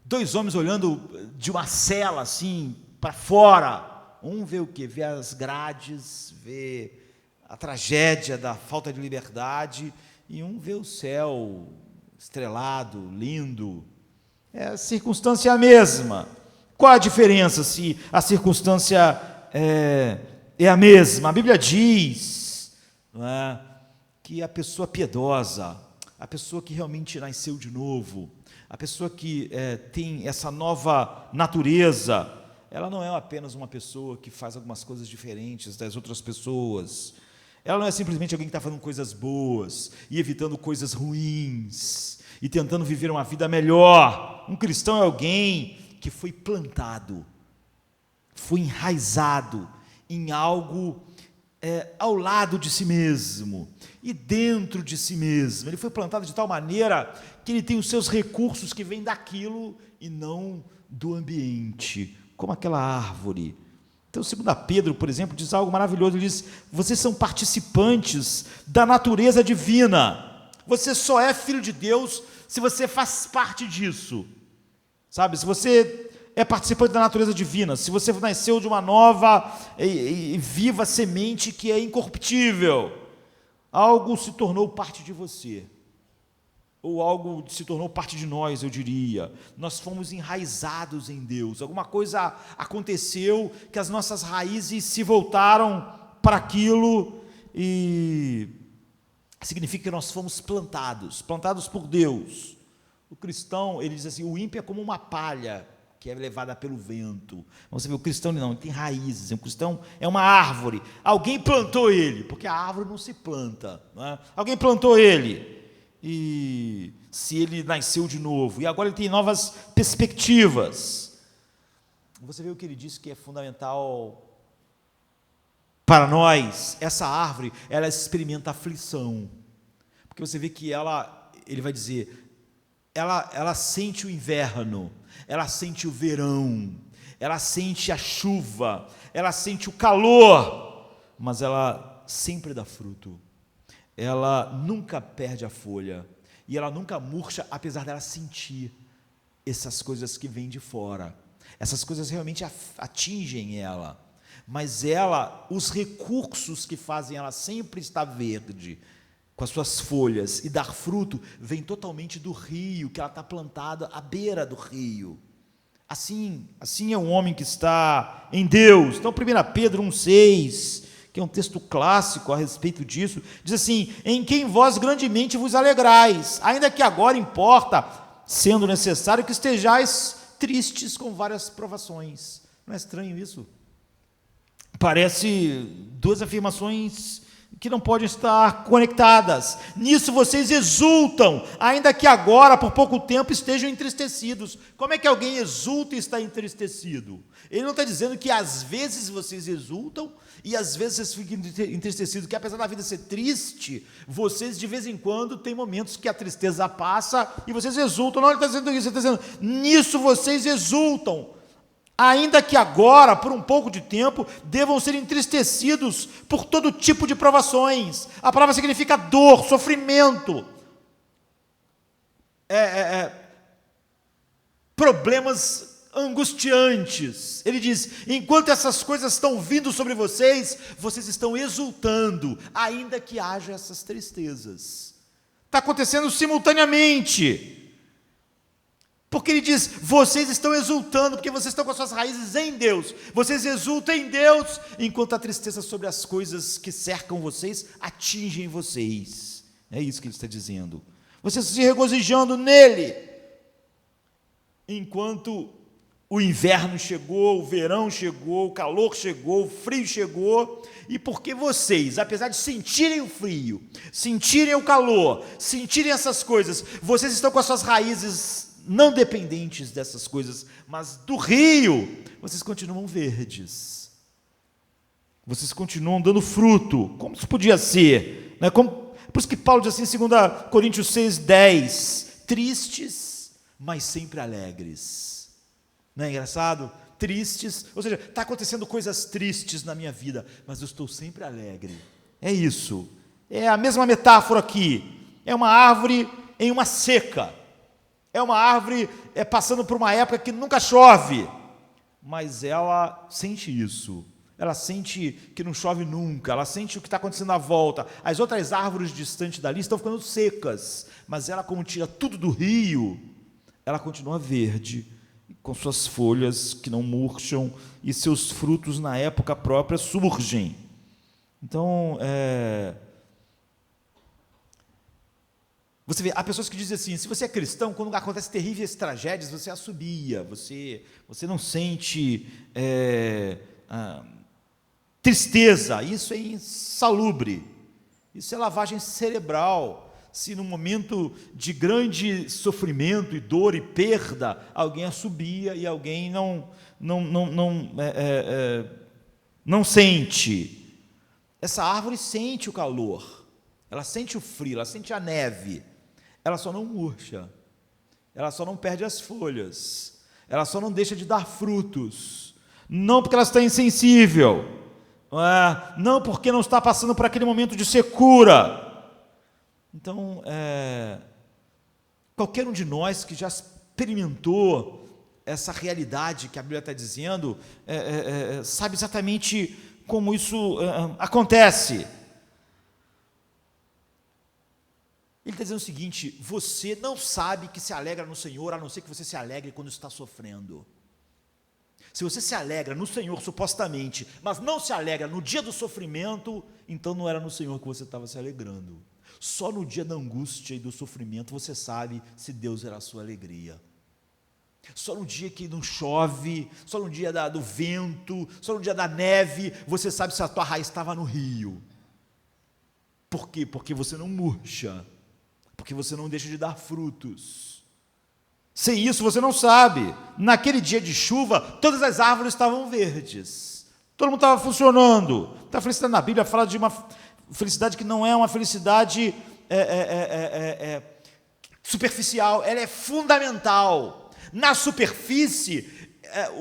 dois homens olhando de uma cela assim para fora, um vê o quê? Vê as grades, vê a tragédia da falta de liberdade, e um vê o céu estrelado, lindo. A circunstância é a mesma. Qual a diferença se a circunstância é a mesma? A Bíblia diz, não é, que a pessoa piedosa, a pessoa que realmente nasceu de novo, a pessoa que tem essa nova natureza, ela não é apenas uma pessoa que faz algumas coisas diferentes das outras pessoas. Ela não é simplesmente alguém que está fazendo coisas boas e evitando coisas ruins e tentando viver uma vida melhor. Um cristão é alguém que foi plantado, foi enraizado em algo ao lado de si mesmo e dentro de si mesmo. Ele foi plantado de tal maneira que ele tem os seus recursos que vêm daquilo e não do ambiente, como aquela árvore. Então, 2 Pedro, por exemplo, diz algo maravilhoso. Ele diz, vocês são participantes da natureza divina. Você só é filho de Deus se você faz parte disso. Sabe, se você é participante da natureza divina, se você nasceu de uma nova e viva semente que é incorruptível, algo se tornou parte de você, ou algo se tornou parte de nós, eu diria. Nós fomos enraizados em Deus, alguma coisa aconteceu que as nossas raízes se voltaram para aquilo, e significa que nós fomos plantados por Deus. O cristão, ele diz assim, o ímpio é como uma palha que é levada pelo vento. Você vê, o cristão não, ele tem raízes. O cristão é uma árvore. Alguém plantou ele, porque a árvore não se planta, não é? Alguém plantou ele, e se ele nasceu de novo, e agora ele tem novas perspectivas. Você vê o que ele disse que é fundamental para nós. Essa árvore, ela experimenta aflição, porque você vê que ele vai dizer, ela sente o inverno, ela sente o verão, ela sente a chuva, ela sente o calor, mas ela sempre dá fruto. Ela nunca perde a folha, e ela nunca murcha, apesar dela sentir essas coisas que vêm de fora. Essas coisas realmente atingem ela, mas os recursos que fazem ela sempre estar verde, com as suas folhas, e dar fruto, vem totalmente do rio, que ela está plantada à beira do rio. Assim é um homem que está em Deus. Então, 1 Pedro 1,6, que é um texto clássico a respeito disso, diz assim, em quem vós grandemente vos alegrais, ainda que agora importa, sendo necessário, que estejais tristes com várias provações. Não é estranho isso? Parece duas afirmações que não podem estar conectadas. Nisso vocês exultam, ainda que agora, por pouco tempo, estejam entristecidos. Como é que alguém exulta e está entristecido? Ele não está dizendo que às vezes vocês exultam e às vezes vocês ficam entristecidos, que apesar da vida ser triste, vocês de vez em quando têm momentos que a tristeza passa e vocês exultam. Não, ele está dizendo isso, ele está dizendo, nisso vocês exultam. Ainda que agora, por um pouco de tempo, devam ser entristecidos por todo tipo de provações. A palavra significa dor, sofrimento, problemas angustiantes. Ele diz, enquanto essas coisas estão vindo sobre vocês, vocês estão exultando, ainda que haja essas tristezas. Está acontecendo simultaneamente. Porque ele diz, vocês estão exultando, porque vocês estão com as suas raízes em Deus. Vocês exultam em Deus, enquanto a tristeza sobre as coisas que cercam vocês atingem vocês. É isso que ele está dizendo. Vocês se regozijando nele, enquanto o inverno chegou, o verão chegou, o calor chegou, o frio chegou, e porque vocês, apesar de sentirem o frio, sentirem o calor, sentirem essas coisas, vocês estão com as suas raízes não dependentes dessas coisas, mas do rio, vocês continuam verdes, vocês continuam dando fruto, como isso podia ser, né? Por isso que Paulo diz assim em 2 Coríntios 6:10, tristes, mas sempre alegres. Não é engraçado? Tristes, ou seja, está acontecendo coisas tristes na minha vida, mas eu estou sempre alegre. É isso, é a mesma metáfora aqui, é uma árvore em uma seca, é uma árvore passando por uma época que nunca chove, mas ela sente isso, ela sente que não chove nunca, ela sente o que está acontecendo à volta. As outras árvores distantes dali estão ficando secas, mas ela, como tira tudo do rio, ela continua verde, com suas folhas que não murcham, e seus frutos na época própria surgem. Então, você vê, há pessoas que dizem assim, se você é cristão, quando acontecem terríveis tragédias, você assobia, você não sente tristeza, isso é insalubre, isso é lavagem cerebral. Se num momento de grande sofrimento e dor e perda, alguém assobia e alguém não sente. Essa árvore sente o calor, ela sente o frio, ela sente a neve, ela só não murcha, ela só não perde as folhas, ela só não deixa de dar frutos, não porque ela está insensível, não porque não está passando por aquele momento de secura. Então, qualquer um de nós que já experimentou essa realidade que a Bíblia está dizendo, sabe exatamente como isso acontece. Ele está dizendo o seguinte, você não sabe que se alegra no Senhor, a não ser que você se alegre quando está sofrendo. Se você se alegra no Senhor, supostamente, mas não se alegra no dia do sofrimento, então não era no Senhor que você estava se alegrando. Só no dia da angústia e do sofrimento você sabe se Deus era a sua alegria. Só no dia que não chove, só no dia do vento, só no dia da neve, você sabe se a tua raiz estava no rio. Por quê? Porque você não murcha, porque você não deixa de dar frutos. Sem isso você não sabe. Naquele dia de chuva, todas as árvores estavam verdes, todo mundo estava funcionando. A felicidade na Bíblia fala de uma felicidade que não é uma felicidade superficial, ela é fundamental. Na superfície,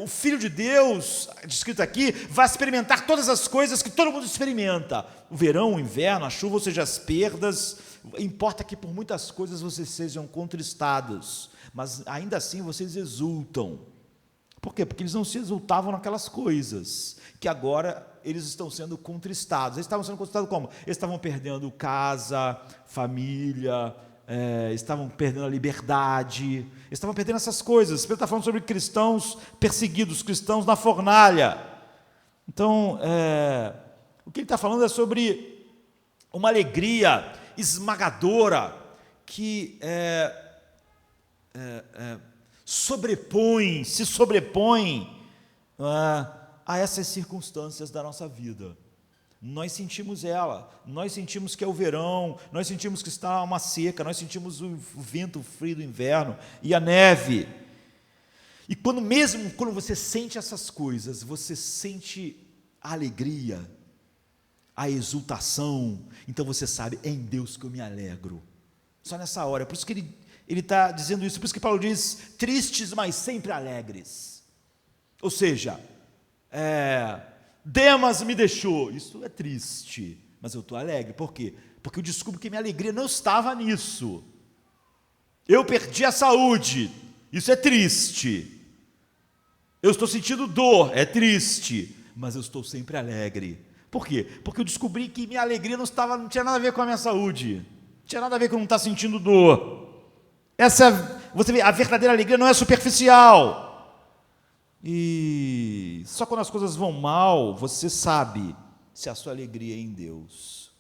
o Filho de Deus, descrito aqui, vai experimentar todas as coisas que todo mundo experimenta. O verão, o inverno, a chuva, ou seja, as perdas. Importa que por muitas coisas vocês sejam contristados, mas ainda assim vocês exultam. Por quê? Porque eles não se exultavam naquelas coisas, que agora eles estão sendo contristados. Eles estavam sendo contristados como? Eles estavam perdendo casa, família, estavam perdendo a liberdade, estavam perdendo essas coisas. Pedro está falando sobre cristãos perseguidos, cristãos na fornalha. Então, o que ele está falando é sobre uma alegria esmagadora que se sobrepõe a essas circunstâncias da nossa vida. nós sentimos ela, nós sentimos que é o verão, nós sentimos que está uma seca, nós sentimos o vento frio do inverno e a neve. E mesmo quando você sente essas coisas, você sente a alegria, a exultação, então você sabe, é em Deus que eu me alegro. Só nessa hora, por isso que ele está dizendo isso, por isso que Paulo diz, tristes, mas sempre alegres. Ou seja, Demas me deixou, isso é triste, mas eu estou alegre, por quê? Porque eu descubro que minha alegria não estava nisso. Eu perdi a saúde, isso é triste. Eu estou sentindo dor, é triste, mas eu estou sempre alegre. Por quê? Porque eu descobri que minha alegria não tinha nada a ver com a minha saúde, não tinha nada a ver com não estar sentindo dor. Você vê, a verdadeira alegria não é superficial. E só quando as coisas vão mal, você sabe se a sua alegria é em Deus.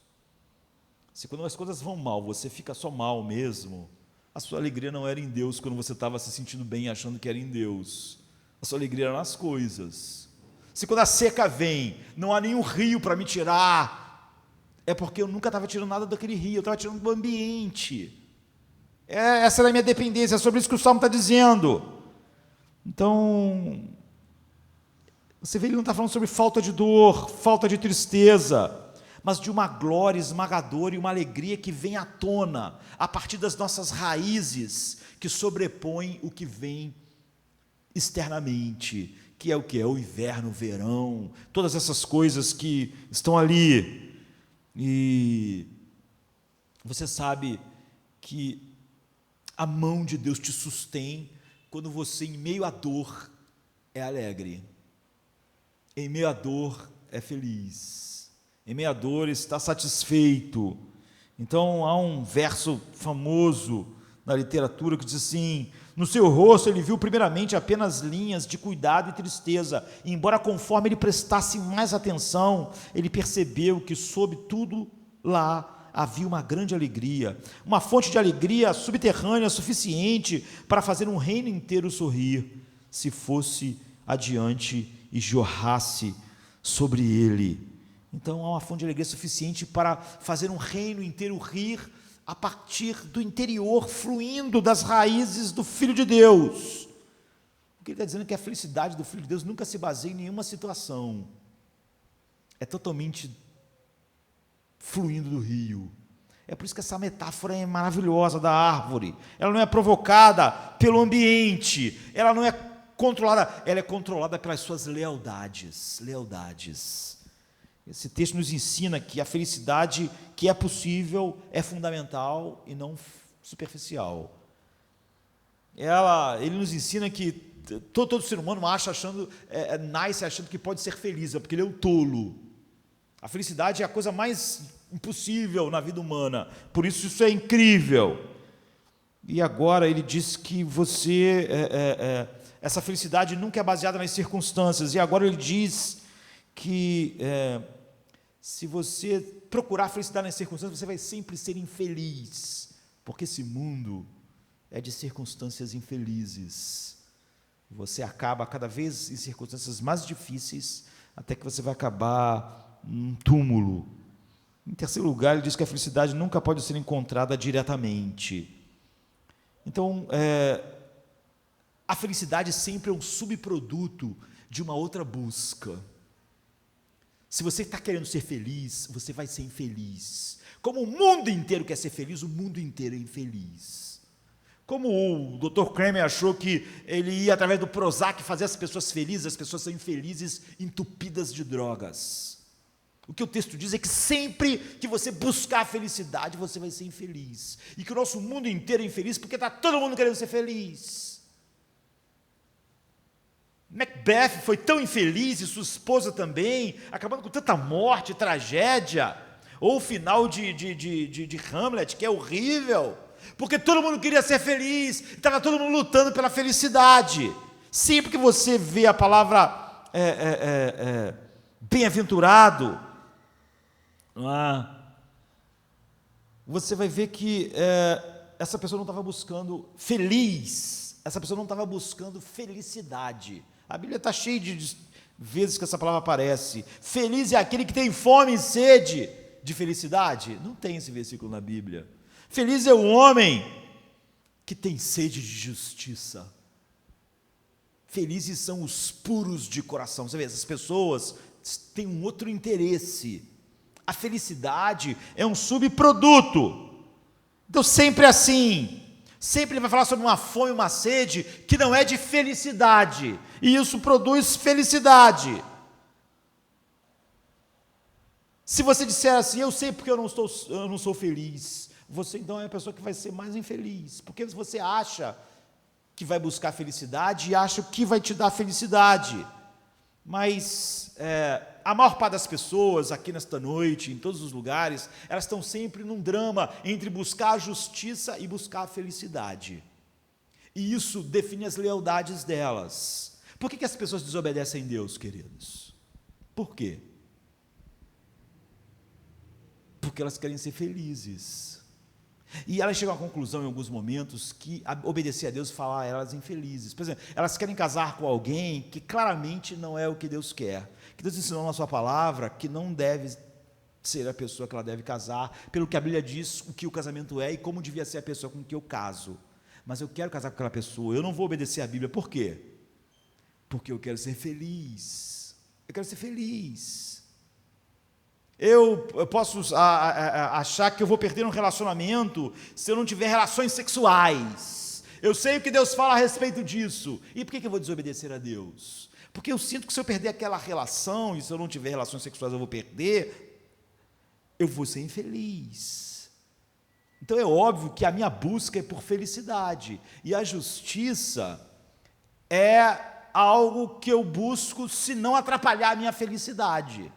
Se quando as coisas vão mal, você fica só mal mesmo, a sua alegria não era em Deus quando você estava se sentindo bem, achando que era em Deus. A sua alegria era nas coisas. Se quando a seca vem, não há nenhum rio para me tirar, é porque eu nunca estava tirando nada daquele rio, eu estava tirando do ambiente. Essa era a minha dependência, é sobre isso que o Salmo está dizendo. Então, você vê, ele não está falando sobre falta de dor, falta de tristeza, mas de uma glória esmagadora e uma alegria que vem à tona, a partir das nossas raízes, que sobrepõem o que vem externamente, que é o que? É o inverno, o verão, todas essas coisas que estão ali. E você sabe que a mão de Deus te sustém quando você, em meio à dor, é alegre, em meio à dor é feliz, em meio à dor está satisfeito. Então há um verso famoso na literatura que diz assim: no seu rosto ele viu primeiramente apenas linhas de cuidado e tristeza, e embora conforme ele prestasse mais atenção, ele percebeu que sob tudo lá havia uma grande alegria, uma fonte de alegria subterrânea suficiente para fazer um reino inteiro sorrir, se fosse adiante e jorrasse sobre ele. Então há uma fonte de alegria suficiente para fazer um reino inteiro rir, a partir do interior, fluindo das raízes do Filho de Deus. O que ele está dizendo é que a felicidade do Filho de Deus nunca se baseia em nenhuma situação, é totalmente fluindo do rio. É por isso que essa metáfora é maravilhosa da árvore. Ela não é provocada pelo ambiente, ela não é controlada, ela é controlada pelas suas lealdades. Esse texto nos ensina que a felicidade que é possível é fundamental e não superficial. Ele nos ensina que todo ser humano nasce achando que pode ser feliz, porque ele é um tolo. A felicidade é a coisa mais impossível na vida humana, por isso é incrível. E agora ele diz que essa felicidade nunca é baseada nas circunstâncias, e agora ele diz que se você procurar felicidade nas circunstâncias, você vai sempre ser infeliz, porque esse mundo é de circunstâncias infelizes. Você acaba cada vez em circunstâncias mais difíceis, até que você vai acabar num túmulo. Em terceiro lugar, ele diz que a felicidade nunca pode ser encontrada diretamente. Então, a felicidade sempre é um subproduto de uma outra busca. Se você está querendo ser feliz, você vai ser infeliz. Como o mundo inteiro quer ser feliz, o mundo inteiro é infeliz. Como o Dr. Kramer achou que ele ia, através do Prozac, fazer as pessoas felizes, as pessoas são infelizes, entupidas de drogas. O que o texto diz é que sempre que você buscar a felicidade, você vai ser infeliz. E que o nosso mundo inteiro é infeliz porque está todo mundo querendo ser feliz. Macbeth foi tão infeliz, e sua esposa também, acabando com tanta morte, tragédia. Ou o final de Hamlet, que é horrível, porque todo mundo queria ser feliz, estava todo mundo lutando pela felicidade. Sempre que você vê a palavra bem-aventurado, você vai ver que essa pessoa não estava buscando feliz, essa pessoa não estava buscando felicidade. A Bíblia está cheia vezes que essa palavra aparece. Feliz é aquele que tem fome e sede de felicidade. Não tem esse versículo na Bíblia. Feliz é o homem que tem sede de justiça. Felizes são os puros de coração. Você vê, essas pessoas têm um outro interesse. A felicidade é um subproduto. Então sempre assim. Sempre ele vai falar sobre uma fome e uma sede que não é de felicidade. E isso produz felicidade. Se você disser assim, eu sei porque eu não sou feliz, você então é a pessoa que vai ser mais infeliz. Porque você acha que vai buscar felicidade e acha que vai te dar felicidade. Mas a maior parte das pessoas aqui nesta noite, em todos os lugares, elas estão sempre num drama entre buscar a justiça e buscar a felicidade. E isso define as lealdades delas. Por que as pessoas desobedecem a Deus, queridos? Por quê? Porque elas querem ser felizes. E elas chegam à conclusão, em alguns momentos, que obedecer a Deus fará elas infelizes. Por exemplo, elas querem casar com alguém que claramente não é o que Deus quer. Que Deus ensinou na sua palavra que não deve ser a pessoa que ela deve casar, pelo que a Bíblia diz o que o casamento é e como devia ser a pessoa com que eu caso. Mas eu quero casar com aquela pessoa, eu não vou obedecer a Bíblia. Por quê? Porque eu quero ser feliz. Eu quero ser feliz. Eu posso achar que eu vou perder um relacionamento se eu não tiver relações sexuais. Eu sei o que Deus fala a respeito disso. E por que eu vou desobedecer a Deus? Porque eu sinto que se eu perder aquela relação, e se eu não tiver relações sexuais eu vou perder, eu vou ser infeliz. Então é óbvio que a minha busca é por felicidade. E a justiça é algo que eu busco se não atrapalhar a minha felicidade.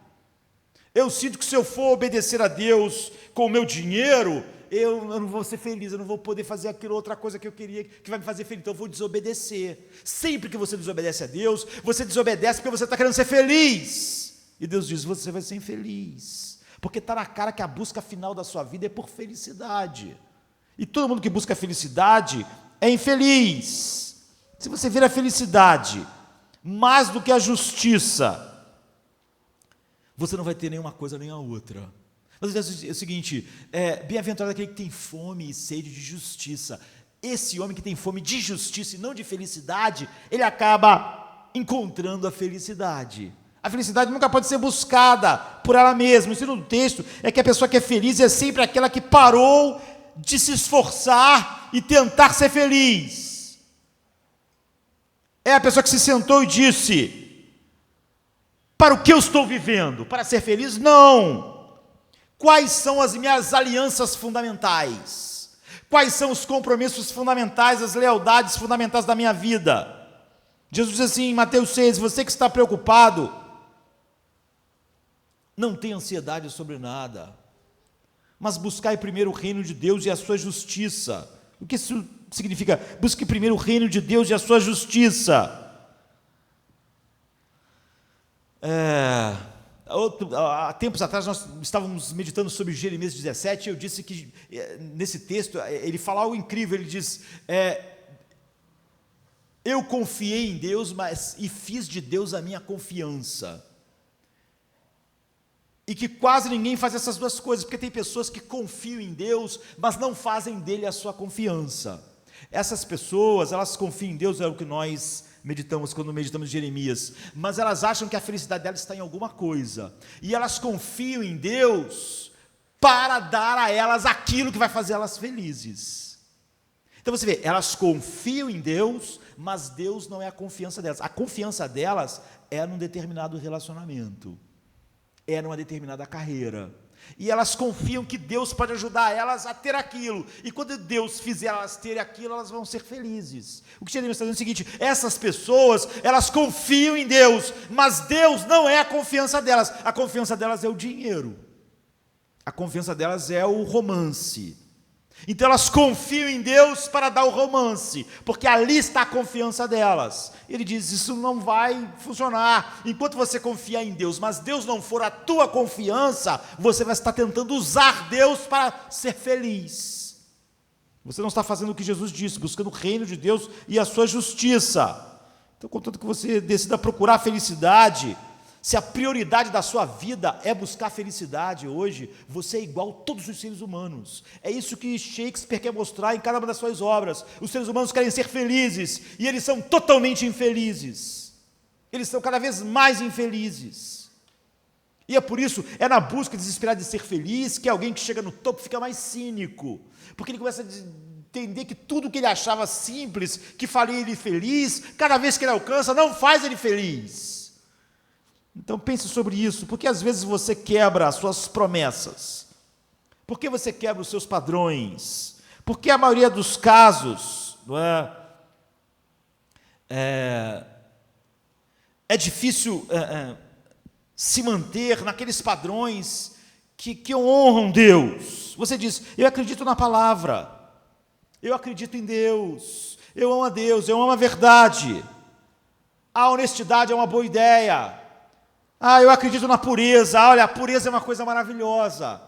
Eu sinto que se eu for obedecer a Deus com o meu dinheiro, eu não vou ser feliz, eu não vou poder fazer aquilo, outra coisa que eu queria, que vai me fazer feliz, então eu vou desobedecer. Sempre que você desobedece a Deus, você desobedece porque você está querendo ser feliz. E Deus diz, você vai ser infeliz. Porque está na cara que a busca final da sua vida é por felicidade. E todo mundo que busca felicidade é infeliz. Se você vira a felicidade mais do que a justiça, você não vai ter nenhuma coisa nem a outra. Mas é o seguinte, bem-aventurado aquele que tem fome e sede de justiça. Esse homem que tem fome de justiça e não de felicidade, ele acaba encontrando a felicidade. A felicidade nunca pode ser buscada por ela mesma. O ensino do texto é que a pessoa que é feliz é sempre aquela que parou de se esforçar e tentar ser feliz. É a pessoa que se sentou e disse, para o que eu estou vivendo? Para ser feliz? Não. Quais são as minhas alianças fundamentais? Quais são os compromissos fundamentais, as lealdades fundamentais da minha vida? Jesus diz assim em Mateus 6, você que está preocupado, não tenha ansiedade sobre nada, mas buscai primeiro o reino de Deus e a sua justiça. O que isso significa? Busque primeiro o reino de Deus e a sua justiça. Há tempos atrás nós estávamos meditando sobre Jeremias 17 e eu disse que nesse texto ele fala algo incrível, ele diz, eu confiei em Deus e fiz de Deus a minha confiança. E que quase ninguém faz essas duas coisas, porque tem pessoas que confiam em Deus, mas não fazem dele a sua confiança. Essas pessoas, elas confiam em Deus, é o que nós meditamos quando meditamos Jeremias, mas elas acham que a felicidade delas está em alguma coisa, e elas confiam em Deus para dar a elas aquilo que vai fazer elas felizes. Então você vê, elas confiam em Deus, mas Deus não é a confiança delas. A confiança delas é num determinado relacionamento, é numa determinada carreira. E elas confiam que Deus pode ajudar elas a ter aquilo. E quando Deus fizer elas terem aquilo, elas vão ser felizes. O que Jeremias está dizendo é o seguinte, essas pessoas, elas confiam em Deus, mas Deus não é a confiança delas. A confiança delas é o dinheiro. A confiança delas é o romance. Então elas confiam em Deus para dar o romance, porque ali está a confiança delas. Ele diz, isso não vai funcionar, enquanto você confiar em Deus, mas Deus não for a tua confiança, você vai estar tentando usar Deus para ser feliz. Você não está fazendo o que Jesus disse, buscando o reino de Deus e a sua justiça. Então, contanto que você decida procurar a felicidade, se a prioridade da sua vida é buscar felicidade hoje, você é igual a todos os seres humanos. É isso que Shakespeare quer mostrar em cada uma das suas obras. Os seres humanos querem ser felizes e eles são totalmente infelizes. Eles são cada vez mais infelizes. E é por isso, é na busca desesperada de ser feliz, que alguém que chega no topo fica mais cínico. Porque ele começa a entender que tudo que ele achava simples, que faria ele feliz, cada vez que ele alcança, não faz ele feliz. Então pense sobre isso, porque às vezes você quebra as suas promessas, porque você quebra os seus padrões, porque a maioria dos casos, não é difícil se manter naqueles padrões que honram Deus. Você diz, eu acredito na palavra, eu acredito em Deus, eu amo a Deus, eu amo a verdade, a honestidade é uma boa ideia. Eu acredito na pureza. Olha, a pureza é uma coisa maravilhosa.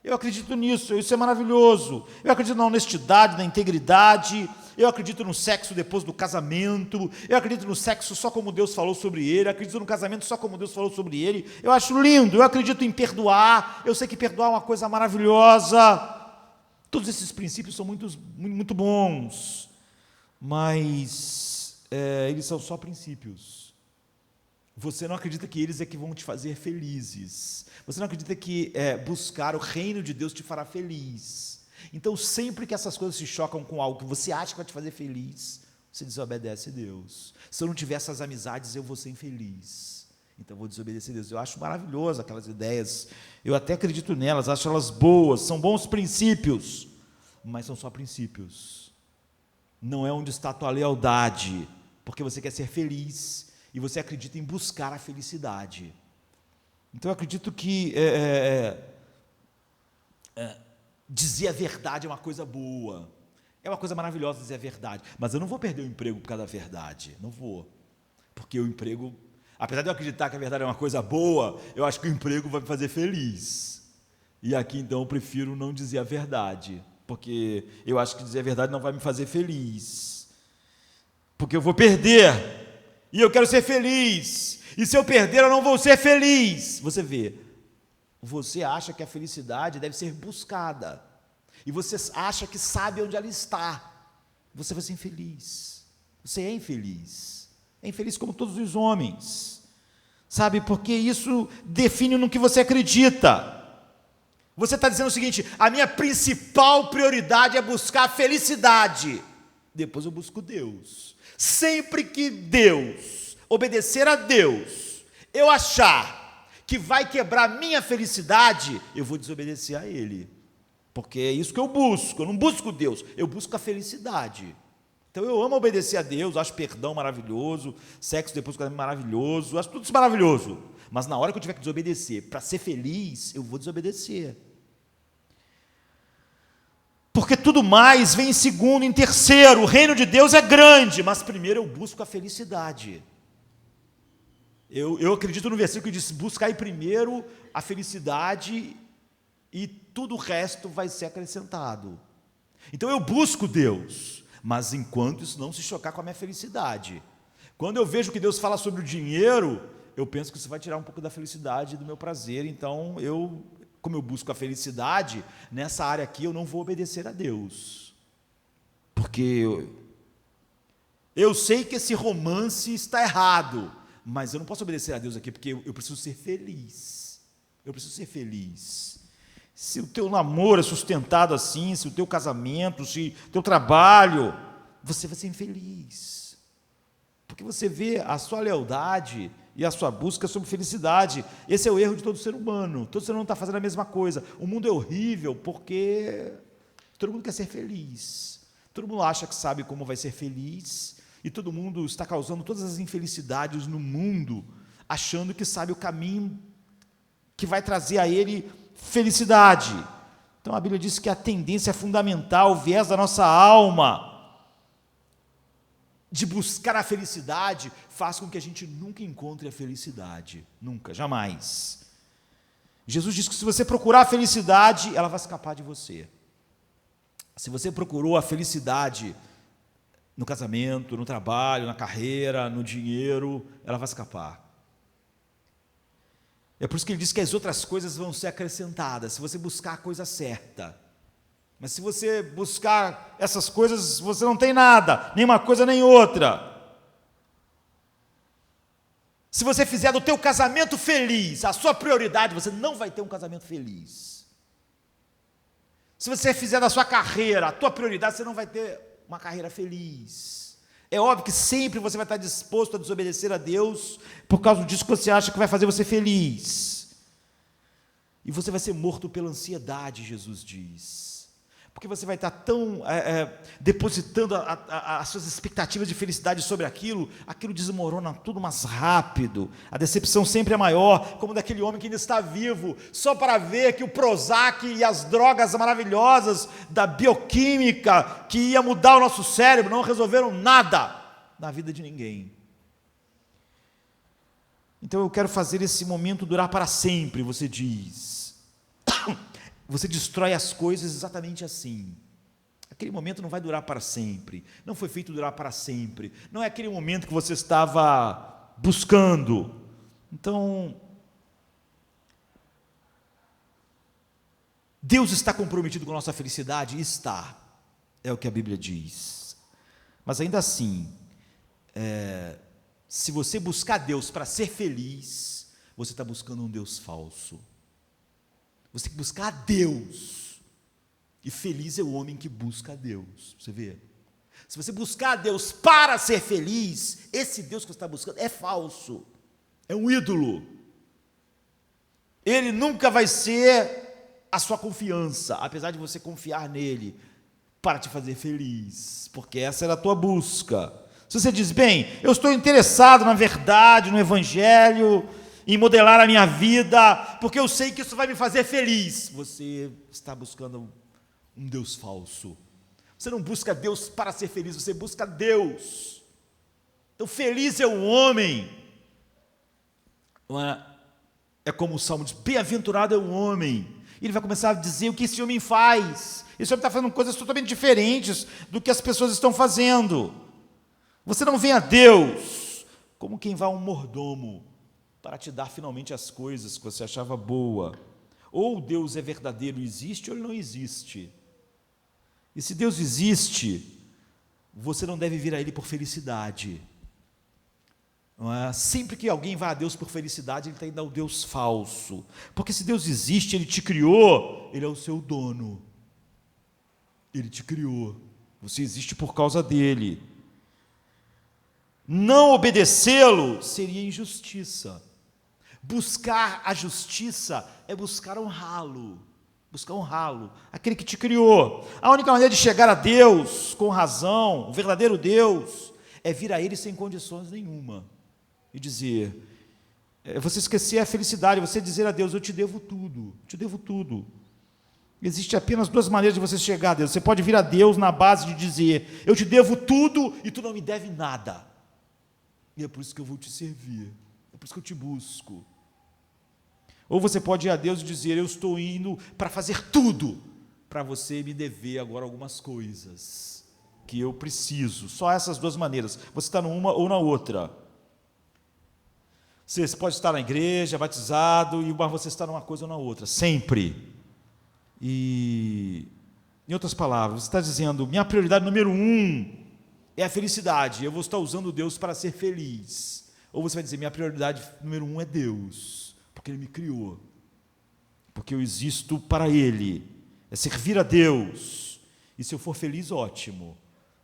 Eu acredito nisso, isso é maravilhoso. Eu acredito na honestidade, na integridade. Eu acredito no sexo depois do casamento. Eu acredito no sexo só como Deus falou sobre ele. Eu acredito no casamento só como Deus falou sobre ele. Eu acho lindo. Eu acredito em perdoar. Eu sei que perdoar é uma coisa maravilhosa. Todos esses princípios são muito bons, mas eles são só princípios. Você não acredita que eles é que vão te fazer felizes. Você não acredita que buscar o reino de Deus te fará feliz. Então, sempre que essas coisas se chocam com algo que você acha que vai te fazer feliz, você desobedece a Deus. Se eu não tiver essas amizades, eu vou ser infeliz. Então, eu vou desobedecer a Deus. Eu acho maravilhoso aquelas ideias. Eu até acredito nelas, acho elas boas. São bons princípios, mas são só princípios. Não é onde está a tua lealdade, porque você quer ser feliz e você acredita em buscar a felicidade. Então, eu acredito que dizer a verdade é uma coisa boa, é uma coisa maravilhosa dizer a verdade, mas eu não vou perder o emprego por causa da verdade, não vou, porque o emprego, apesar de eu acreditar que a verdade é uma coisa boa, eu acho que o emprego vai me fazer feliz, e aqui então eu prefiro não dizer a verdade, porque eu acho que dizer a verdade não vai me fazer feliz, porque eu vou perder, e eu quero ser feliz, e se eu perder eu não vou ser feliz. Você vê, você acha que a felicidade deve ser buscada, e você acha que sabe onde ela está, você vai ser infeliz, você é infeliz como todos os homens, sabe, porque isso define no que você acredita. Você está dizendo o seguinte, a minha principal prioridade é buscar a felicidade, depois eu busco Deus. Sempre que Deus, obedecer a Deus, eu achar que vai quebrar minha felicidade, eu vou desobedecer a Ele, porque é isso que eu busco, eu não busco Deus, eu busco a felicidade. Então eu amo obedecer a Deus, acho perdão maravilhoso, sexo depois do casamento maravilhoso, acho tudo isso maravilhoso, mas na hora que eu tiver que desobedecer, para ser feliz, eu vou desobedecer. Porque tudo mais vem em segundo, em terceiro. O reino de Deus é grande, mas primeiro eu busco a felicidade. Eu acredito no versículo que diz, buscai primeiro a felicidade e tudo o resto vai ser acrescentado. Então eu busco Deus, mas enquanto isso não se chocar com a minha felicidade. Quando eu vejo que Deus fala sobre o dinheiro, eu penso que isso vai tirar um pouco da felicidade e do meu prazer, então como eu busco a felicidade, nessa área aqui eu não vou obedecer a Deus, porque eu sei que esse romance está errado, mas eu não posso obedecer a Deus aqui, porque eu preciso ser feliz, se o teu namoro é sustentado assim, se o teu casamento, se o teu trabalho, você vai ser infeliz, porque você vê a sua lealdade e a sua busca sobre felicidade. Esse é o erro de todo ser humano está fazendo a mesma coisa. O mundo é horrível porque todo mundo quer ser feliz, todo mundo acha que sabe como vai ser feliz, e todo mundo está causando todas as infelicidades no mundo, achando que sabe o caminho que vai trazer a ele felicidade. Então a Bíblia diz que a tendência fundamental, o viés da nossa alma, de buscar a felicidade, faz com que a gente nunca encontre a felicidade, nunca, jamais. Jesus diz que se você procurar a felicidade, ela vai escapar de você. Se você procurou a felicidade no casamento, no trabalho, na carreira, no dinheiro, ela vai escapar. É por isso que ele diz que as outras coisas vão ser acrescentadas, se você buscar a coisa certa. Mas se você buscar essas coisas, você não tem nada, nem uma coisa nem outra. Se você fizer do teu casamento feliz a sua prioridade, você não vai ter um casamento feliz. Se você fizer da sua carreira a tua prioridade, você não vai ter uma carreira feliz. É óbvio que sempre você vai estar disposto a desobedecer a Deus por causa disso que você acha que vai fazer você feliz. E você vai ser morto pela ansiedade, Jesus diz. Porque você vai estar tão depositando as suas expectativas de felicidade sobre aquilo desmorona tudo mais rápido. A decepção sempre é maior, como daquele homem que ainda está vivo, só para ver que o Prozac e as drogas maravilhosas da bioquímica que ia mudar o nosso cérebro não resolveram nada na vida de ninguém. Então eu quero fazer esse momento durar para sempre, você diz. Você destrói as coisas exatamente assim. Aquele momento não vai durar para sempre. Não foi feito durar para sempre. Não é aquele momento que você estava buscando. Então, Deus está comprometido com a nossa felicidade? Está. É o que a Bíblia diz. Mas ainda assim, se você buscar Deus para ser feliz, você está buscando um Deus falso. Você tem que buscar a Deus. E feliz é o homem que busca a Deus. Você vê? Se você buscar a Deus para ser feliz, esse Deus que você está buscando é falso. É um ídolo. Ele nunca vai ser a sua confiança, apesar de você confiar nele para te fazer feliz, porque essa era a tua busca. Se você diz, bem, eu estou interessado na verdade, no Evangelho, em modelar a minha vida, porque eu sei que isso vai me fazer feliz. Você está buscando um Deus falso. Você não busca Deus para ser feliz, você busca Deus. Então, feliz é o homem. É como o Salmo diz, bem-aventurado é o homem. E ele vai começar a dizer o que esse homem faz. Esse homem está fazendo coisas totalmente diferentes do que as pessoas estão fazendo. Você não vem a Deus como quem vai a um mordomo para te dar finalmente as coisas que você achava boa. Ou Deus é verdadeiro e existe, ou ele não existe. E se Deus existe, você não deve vir a ele por felicidade. Não é? Sempre que alguém vai a Deus por felicidade, ele está indo ao Deus falso. Porque se Deus existe, ele te criou, ele é o seu dono. Ele te criou. Você existe por causa dele. Não obedecê-lo seria injustiça. Buscar a justiça é buscar honrá-lo. Buscar honrá-lo, aquele que te criou. A única maneira de chegar a Deus com razão, o verdadeiro Deus, é vir a ele sem condições nenhuma. E dizer, você esquecer a felicidade, você dizer a Deus, eu te devo tudo, te devo tudo. Existe apenas duas maneiras de você chegar a Deus. Você pode vir a Deus na base de dizer, eu te devo tudo e tu não me deve nada. E é por isso que eu vou te servir, é por isso que eu te busco. Ou você pode ir a Deus e dizer, eu estou indo para fazer tudo, para você me dever agora algumas coisas que eu preciso. Só essas duas maneiras, você está numa ou na outra. Você pode estar na igreja, batizado, mas você está numa coisa ou na outra, sempre. E, em outras palavras, você está dizendo, minha prioridade número 1 é a felicidade, eu vou estar usando Deus para ser feliz. Ou você vai dizer, minha prioridade número 1 é Deus, porque Ele me criou, porque eu existo para Ele, é servir a Deus, e se eu for feliz, ótimo,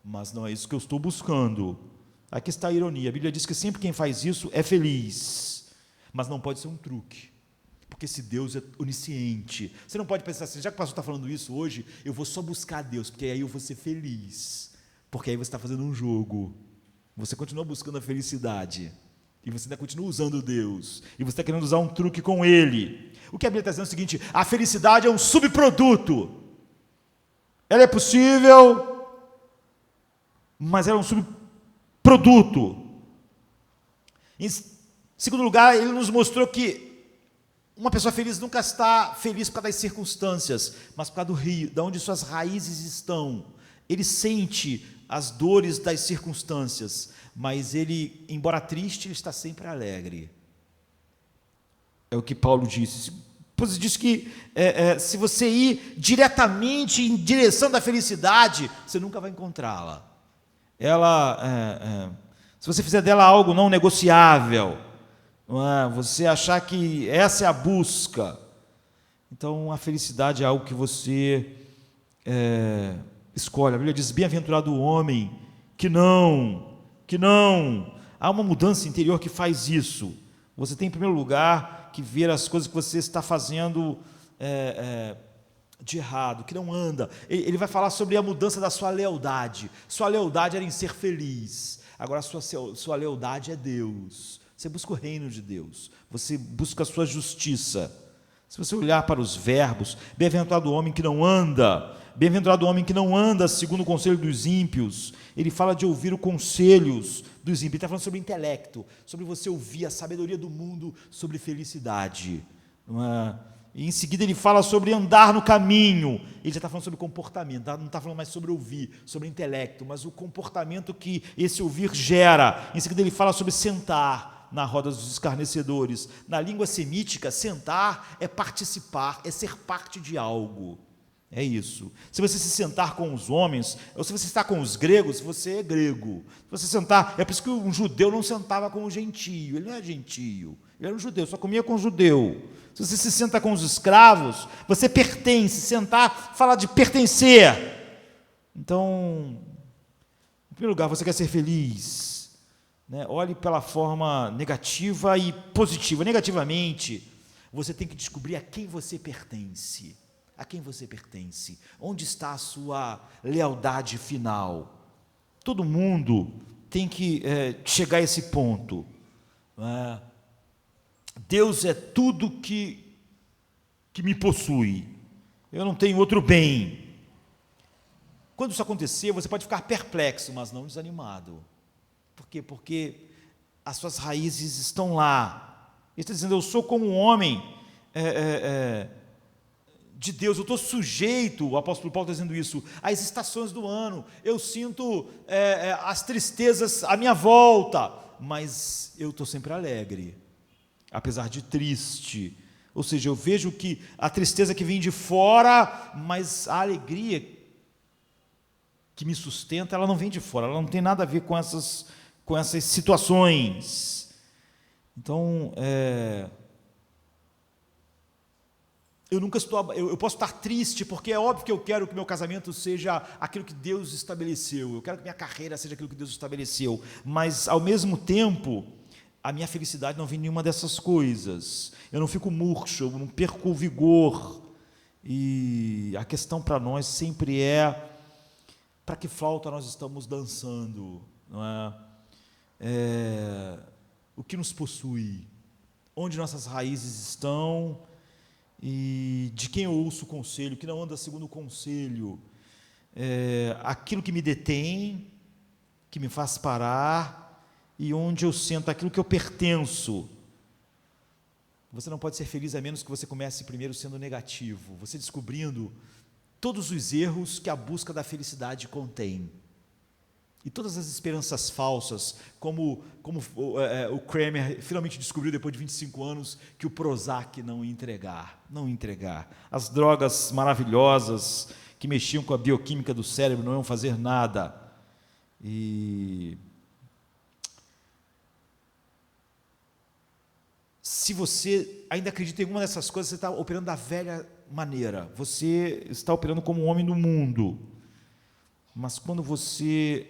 mas não é isso que eu estou buscando. Aqui está a ironia, a Bíblia diz que sempre quem faz isso é feliz, mas não pode ser um truque, porque esse Deus é onisciente. Você não pode pensar assim, já que o pastor está falando isso hoje, eu vou só buscar a Deus, porque aí eu vou ser feliz, porque aí você está fazendo um jogo, você continua buscando a felicidade, e você ainda continua usando Deus, e você está querendo usar um truque com Ele. O que a Bíblia está dizendo é o seguinte, a felicidade é um subproduto, ela é possível, mas ela é um subproduto. Em segundo lugar, ele nos mostrou que uma pessoa feliz nunca está feliz por causa das circunstâncias, mas por causa do rio, de onde suas raízes estão. Ele sente as dores das circunstâncias, mas ele, embora triste, ele está sempre alegre. É o que Paulo disse. Pois diz que se você ir diretamente em direção da felicidade, você nunca vai encontrá-la. Se você fizer dela algo não negociável, não é? Você achar que essa é a busca, então a felicidade é algo que você escolhe. A Bíblia diz: bem-aventurado o homem que não. Há uma mudança interior que faz isso. Você tem, em primeiro lugar, que ver as coisas que você está fazendo de errado, que não anda. Ele vai falar sobre a mudança da sua lealdade. Sua lealdade era em ser feliz. Agora, sua lealdade é Deus. Você busca o reino de Deus. Você busca a sua justiça. Se você olhar para os verbos, bem-aventurado o homem que não anda, bem-aventurado o homem que não anda segundo o conselho dos ímpios. Ele fala de ouvir os conselhos dos ímpios. Ele está falando sobre intelecto, sobre você ouvir a sabedoria do mundo, sobre felicidade. Não é? E em seguida ele fala sobre andar no caminho. Ele já está falando sobre comportamento, não está falando mais sobre ouvir, sobre intelecto, mas o comportamento que esse ouvir gera. Em seguida ele fala sobre sentar na roda dos escarnecedores. Na língua semítica, sentar é participar, é ser parte de algo. É isso. Se você se sentar com os homens, ou se você está com os gregos, você é grego. Se você sentar, é por isso que um judeu não sentava com o gentio. Ele não é gentio, ele era um judeu, só comia com o judeu. Se você se senta com os escravos, você pertence. Sentar fala de pertencer. Então, em primeiro lugar, você quer ser feliz, né? Olhe pela forma negativa e positiva. Negativamente, você tem que descobrir a quem você pertence. A quem você pertence? Onde está a sua lealdade final? Todo mundo tem que chegar a esse ponto. Deus é tudo que me possui. Eu não tenho outro bem. Quando isso acontecer, você pode ficar perplexo, mas não desanimado. Por quê? Porque as suas raízes estão lá. Ele está dizendo: eu sou como um homem de Deus, eu estou sujeito, o apóstolo Paulo está dizendo isso, às estações do ano. Eu sinto as tristezas à minha volta, mas eu estou sempre alegre, apesar de triste. Ou seja, eu vejo que a tristeza que vem de fora, mas a alegria que me sustenta, ela não vem de fora, ela não tem nada a ver com essas situações. Então, eu posso estar triste, porque é óbvio que eu quero que meu casamento seja aquilo que Deus estabeleceu, eu quero que minha carreira seja aquilo que Deus estabeleceu, mas, ao mesmo tempo, a minha felicidade não vem nenhuma dessas coisas. Eu não fico murcho, eu não perco o vigor. E a questão para nós sempre é: para que flauta nós estamos dançando? Não é? O que nos possui? Onde nossas raízes estão? E de quem eu ouço o conselho, que não anda segundo o conselho? Aquilo que me detém, que me faz parar, e onde eu sinto aquilo que eu pertenço. Você não pode ser feliz a menos que você comece primeiro sendo negativo, você descobrindo todos os erros que a busca da felicidade contém. E todas as esperanças falsas, como o Kramer finalmente descobriu depois de 25 anos, que o Prozac não ia entregar. As drogas maravilhosas que mexiam com a bioquímica do cérebro não iam fazer nada. E se você ainda acredita em alguma dessas coisas, você está operando da velha maneira. Você está operando como um homem do mundo. Mas quando você,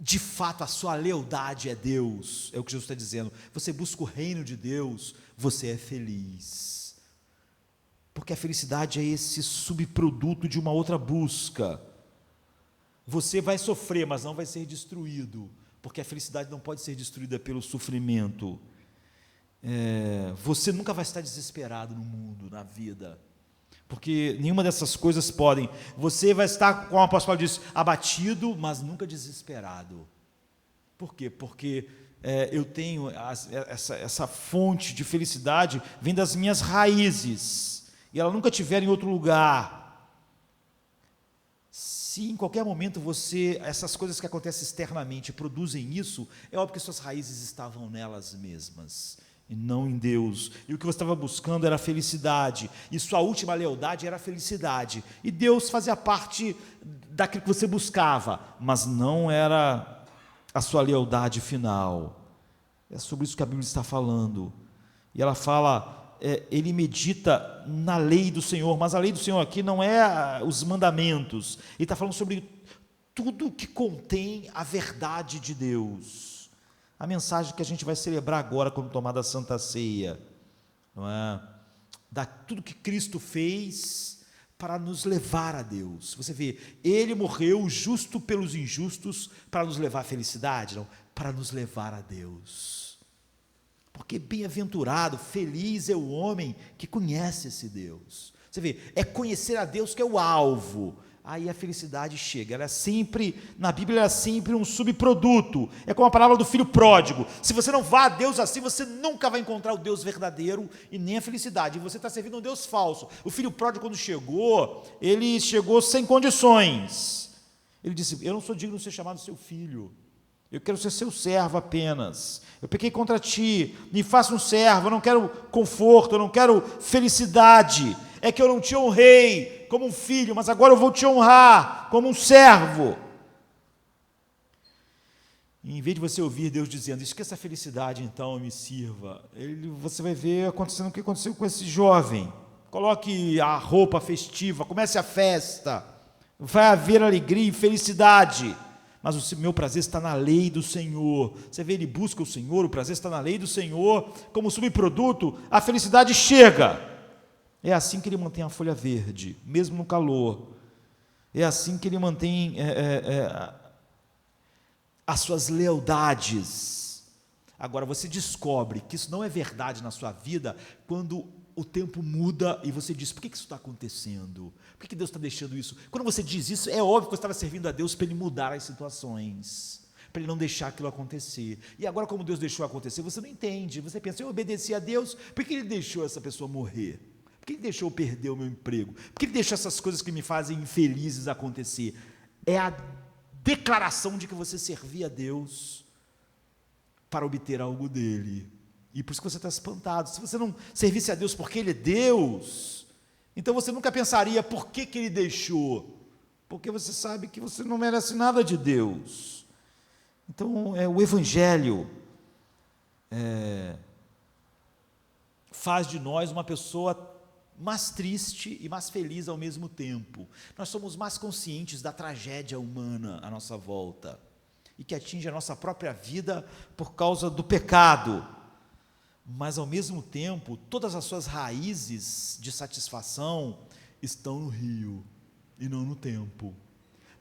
de fato, a sua lealdade é Deus, é o que Jesus está dizendo, você busca o reino de Deus, você é feliz. Porque a felicidade é esse subproduto de uma outra busca. Você vai sofrer, mas não vai ser destruído, porque a felicidade não pode ser destruída pelo sofrimento. Você nunca vai estar desesperado no mundo, na vida, porque nenhuma dessas coisas podem. Você vai estar, como o apóstolo Paulo diz, abatido, mas nunca desesperado. Por quê? Porque eu tenho essa fonte de felicidade, vem das minhas raízes. e ela nunca estiver em outro lugar, se em qualquer momento essas coisas que acontecem externamente produzem isso, é óbvio que suas raízes estavam nelas mesmas, e não em Deus. E o que você estava buscando era a felicidade, e sua última lealdade era a felicidade. E Deus fazia parte daquilo que você buscava, mas não era a sua lealdade final. É sobre isso que a Bíblia está falando. E ela fala, ele medita na lei do Senhor, mas a lei do Senhor aqui não é os mandamentos, ele está falando sobre tudo que contém a verdade de Deus. A mensagem que a gente vai celebrar agora quando tomar da Santa Ceia, não é? Tudo que Cristo fez para nos levar a Deus. Você vê, ele morreu justo pelos injustos para nos levar à felicidade, não, para nos levar a Deus. Porque bem-aventurado, feliz é o homem que conhece esse Deus. Você vê, é conhecer a Deus que é o alvo. Aí a felicidade chega. Ela é sempre, na Bíblia, ela é sempre um subproduto. É como a palavra do filho pródigo. Se você não vá a Deus assim, você nunca vai encontrar o Deus verdadeiro e nem a felicidade. E você está servindo um Deus falso. O filho pródigo, quando chegou, ele chegou sem condições. Ele disse, eu não sou digno de ser chamado seu filho. Eu quero ser seu servo apenas. Eu pequei contra ti, me faça um servo, eu não quero conforto, eu não quero felicidade. É que eu não te honrei como um filho, mas agora eu vou te honrar como um servo. E em vez de você ouvir Deus dizendo, esqueça a felicidade então e me sirva, você vai ver acontecendo o que aconteceu com esse jovem. Coloque a roupa festiva, comece a festa, vai haver alegria e felicidade. Mas o meu prazer está na lei do Senhor. Você vê, ele busca o Senhor, o prazer está na lei do Senhor, como subproduto, a felicidade chega. É assim que ele mantém a folha verde, mesmo no calor. É assim que ele mantém as suas lealdades. Agora, você descobre que isso não é verdade na sua vida quando o tempo muda e você diz, por que isso está acontecendo? Por que Deus está deixando isso? Quando você diz isso, é óbvio que você estava servindo a Deus para Ele mudar as situações, para Ele não deixar aquilo acontecer. E agora, como Deus deixou acontecer, você não entende. Você pensa, eu obedeci a Deus, por que Ele deixou essa pessoa morrer? Por que Ele deixou eu perder o meu emprego? Por que Ele deixou essas coisas que me fazem infelizes acontecer? É a declaração de que você servia a Deus para obter algo dEle. E por isso que você está espantado. Se você não servisse a Deus porque Ele é Deus, então você nunca pensaria por que Ele deixou. Porque você sabe que você não merece nada de Deus. Então, o Evangelho faz de nós uma pessoa mais triste e mais feliz ao mesmo tempo. Nós somos mais conscientes da tragédia humana à nossa volta e que atinge a nossa própria vida por causa do pecado. Mas, ao mesmo tempo, todas as suas raízes de satisfação estão no rio e não no tempo.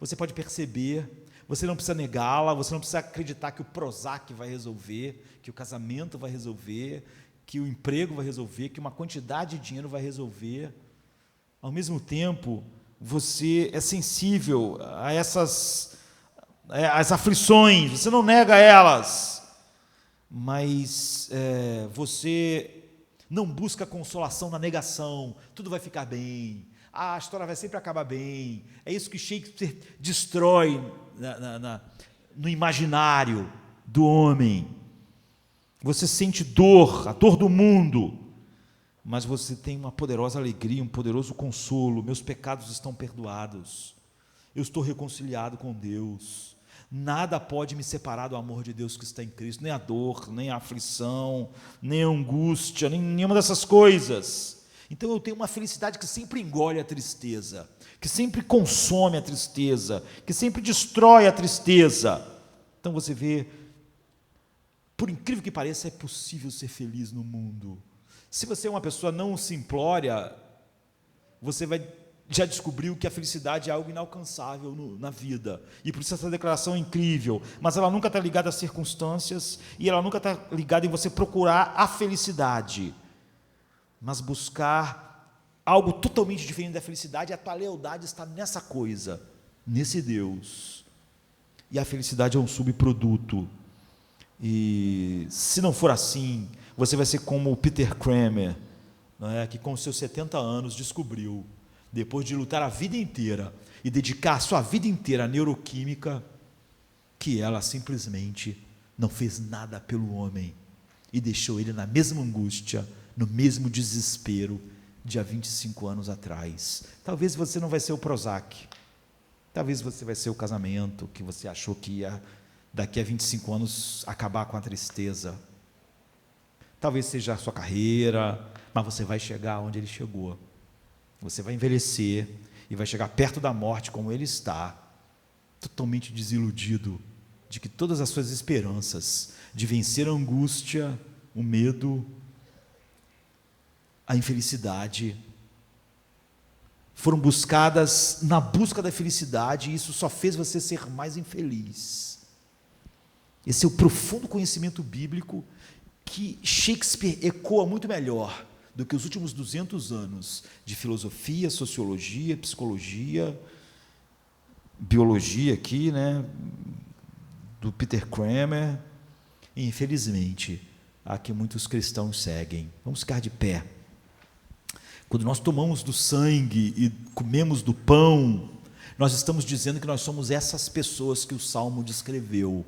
Você pode perceber, você não precisa negá-la, você não precisa acreditar que o Prozac vai resolver, que o casamento vai resolver, que o emprego vai resolver, que uma quantidade de dinheiro vai resolver. Ao mesmo tempo, você é sensível a essas as aflições, você não nega elas, mas você não busca consolação na negação, tudo vai ficar bem, a história vai sempre acabar bem. É isso que Shakespeare destrói no imaginário do homem. Você sente dor, a dor do mundo, mas você tem uma poderosa alegria, um poderoso consolo. Meus pecados estão perdoados, eu estou reconciliado com Deus. Nada pode me separar do amor de Deus que está em Cristo, nem a dor, nem a aflição, nem a angústia, nem nenhuma dessas coisas. Então eu tenho uma felicidade que sempre engole a tristeza, que sempre consome a tristeza, que sempre destrói a tristeza. Então você vê, por incrível que pareça, é possível ser feliz no mundo. Se você é uma pessoa não simplória, você já descobriu que a felicidade é algo inalcançável na vida, e por isso essa declaração é incrível, mas ela nunca está ligada às circunstâncias, e ela nunca está ligada em você procurar a felicidade, mas buscar algo totalmente diferente da felicidade. A tua lealdade está nessa coisa, nesse Deus, e a felicidade é um subproduto. E se não for assim, você vai ser como o Peter Kramer, não é, que com seus 70 anos descobriu, depois de lutar a vida inteira e dedicar a sua vida inteira à neuroquímica, que ela simplesmente não fez nada pelo homem e deixou ele na mesma angústia, no mesmo desespero de há 25 anos atrás. Talvez você não vai ser o Prozac, talvez você vai ser o casamento que você achou que ia, daqui a 25 anos, acabar com a tristeza. Talvez seja a sua carreira, mas você vai chegar onde ele chegou. Você vai envelhecer e vai chegar perto da morte como ele está, totalmente desiludido de que todas as suas esperanças de vencer a angústia, o medo, a infelicidade, foram buscadas na busca da felicidade, e isso só fez você ser mais infeliz. Esse é o profundo conhecimento bíblico que Shakespeare ecoa muito melhor do que os últimos 200 anos de filosofia, sociologia, psicologia, biologia aqui, né, do Peter Kramer, e infelizmente, a que muitos cristãos seguem. Vamos ficar de pé. Quando nós tomamos do sangue e comemos do pão, nós estamos dizendo que nós somos essas pessoas que o Salmo descreveu.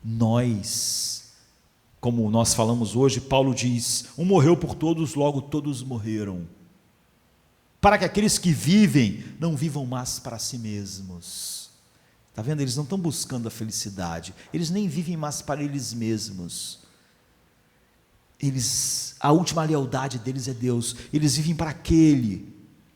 Nós, como nós falamos hoje, Paulo diz, um morreu por todos, logo todos morreram. Para que aqueles que vivem, não vivam mais para si mesmos. Está vendo? Eles não estão buscando a felicidade, eles nem vivem mais para eles mesmos. A última lealdade deles é Deus, eles vivem para aquele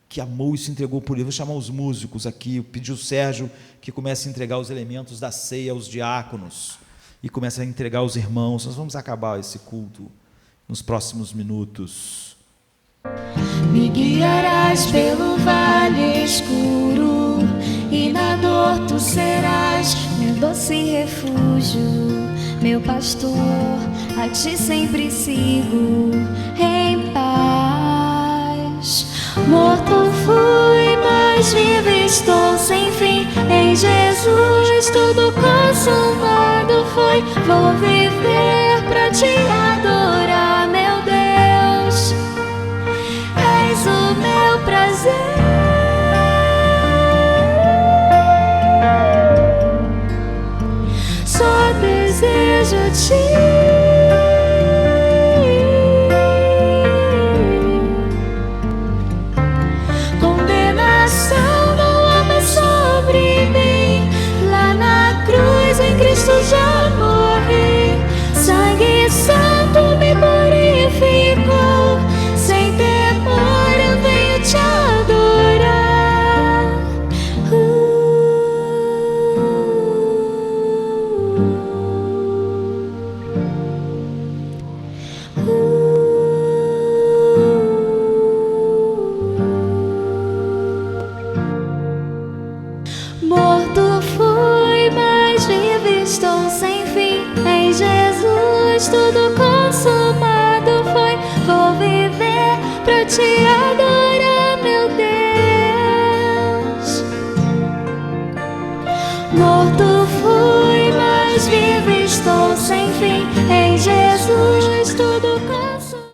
que amou e se entregou por ele. Vou chamar os músicos aqui, pedir o Sérgio que comece a entregar os elementos da ceia aos diáconos, e comece a entregar aos irmãos. Nós vamos acabar esse culto nos próximos minutos. Me guiarás pelo vale escuro, e na dor tu serás meu doce refúgio, meu pastor, a ti sempre sigo em paz. Morto fui, mas vivo estou sem fim. Em Jesus tudo consumado foi. Vou viver pra te adorar, meu Deus. És o meu prazer. Só desejo te. Já morri, sangue santo me purificou, sem temor eu venho te adorar. Morto fui, mas vivo estou sem fim. Em Jesus tudo consumado foi. Vou viver pra te adorar, meu Deus. Morto fui, mas vivo estou sem fim. Em Jesus tudo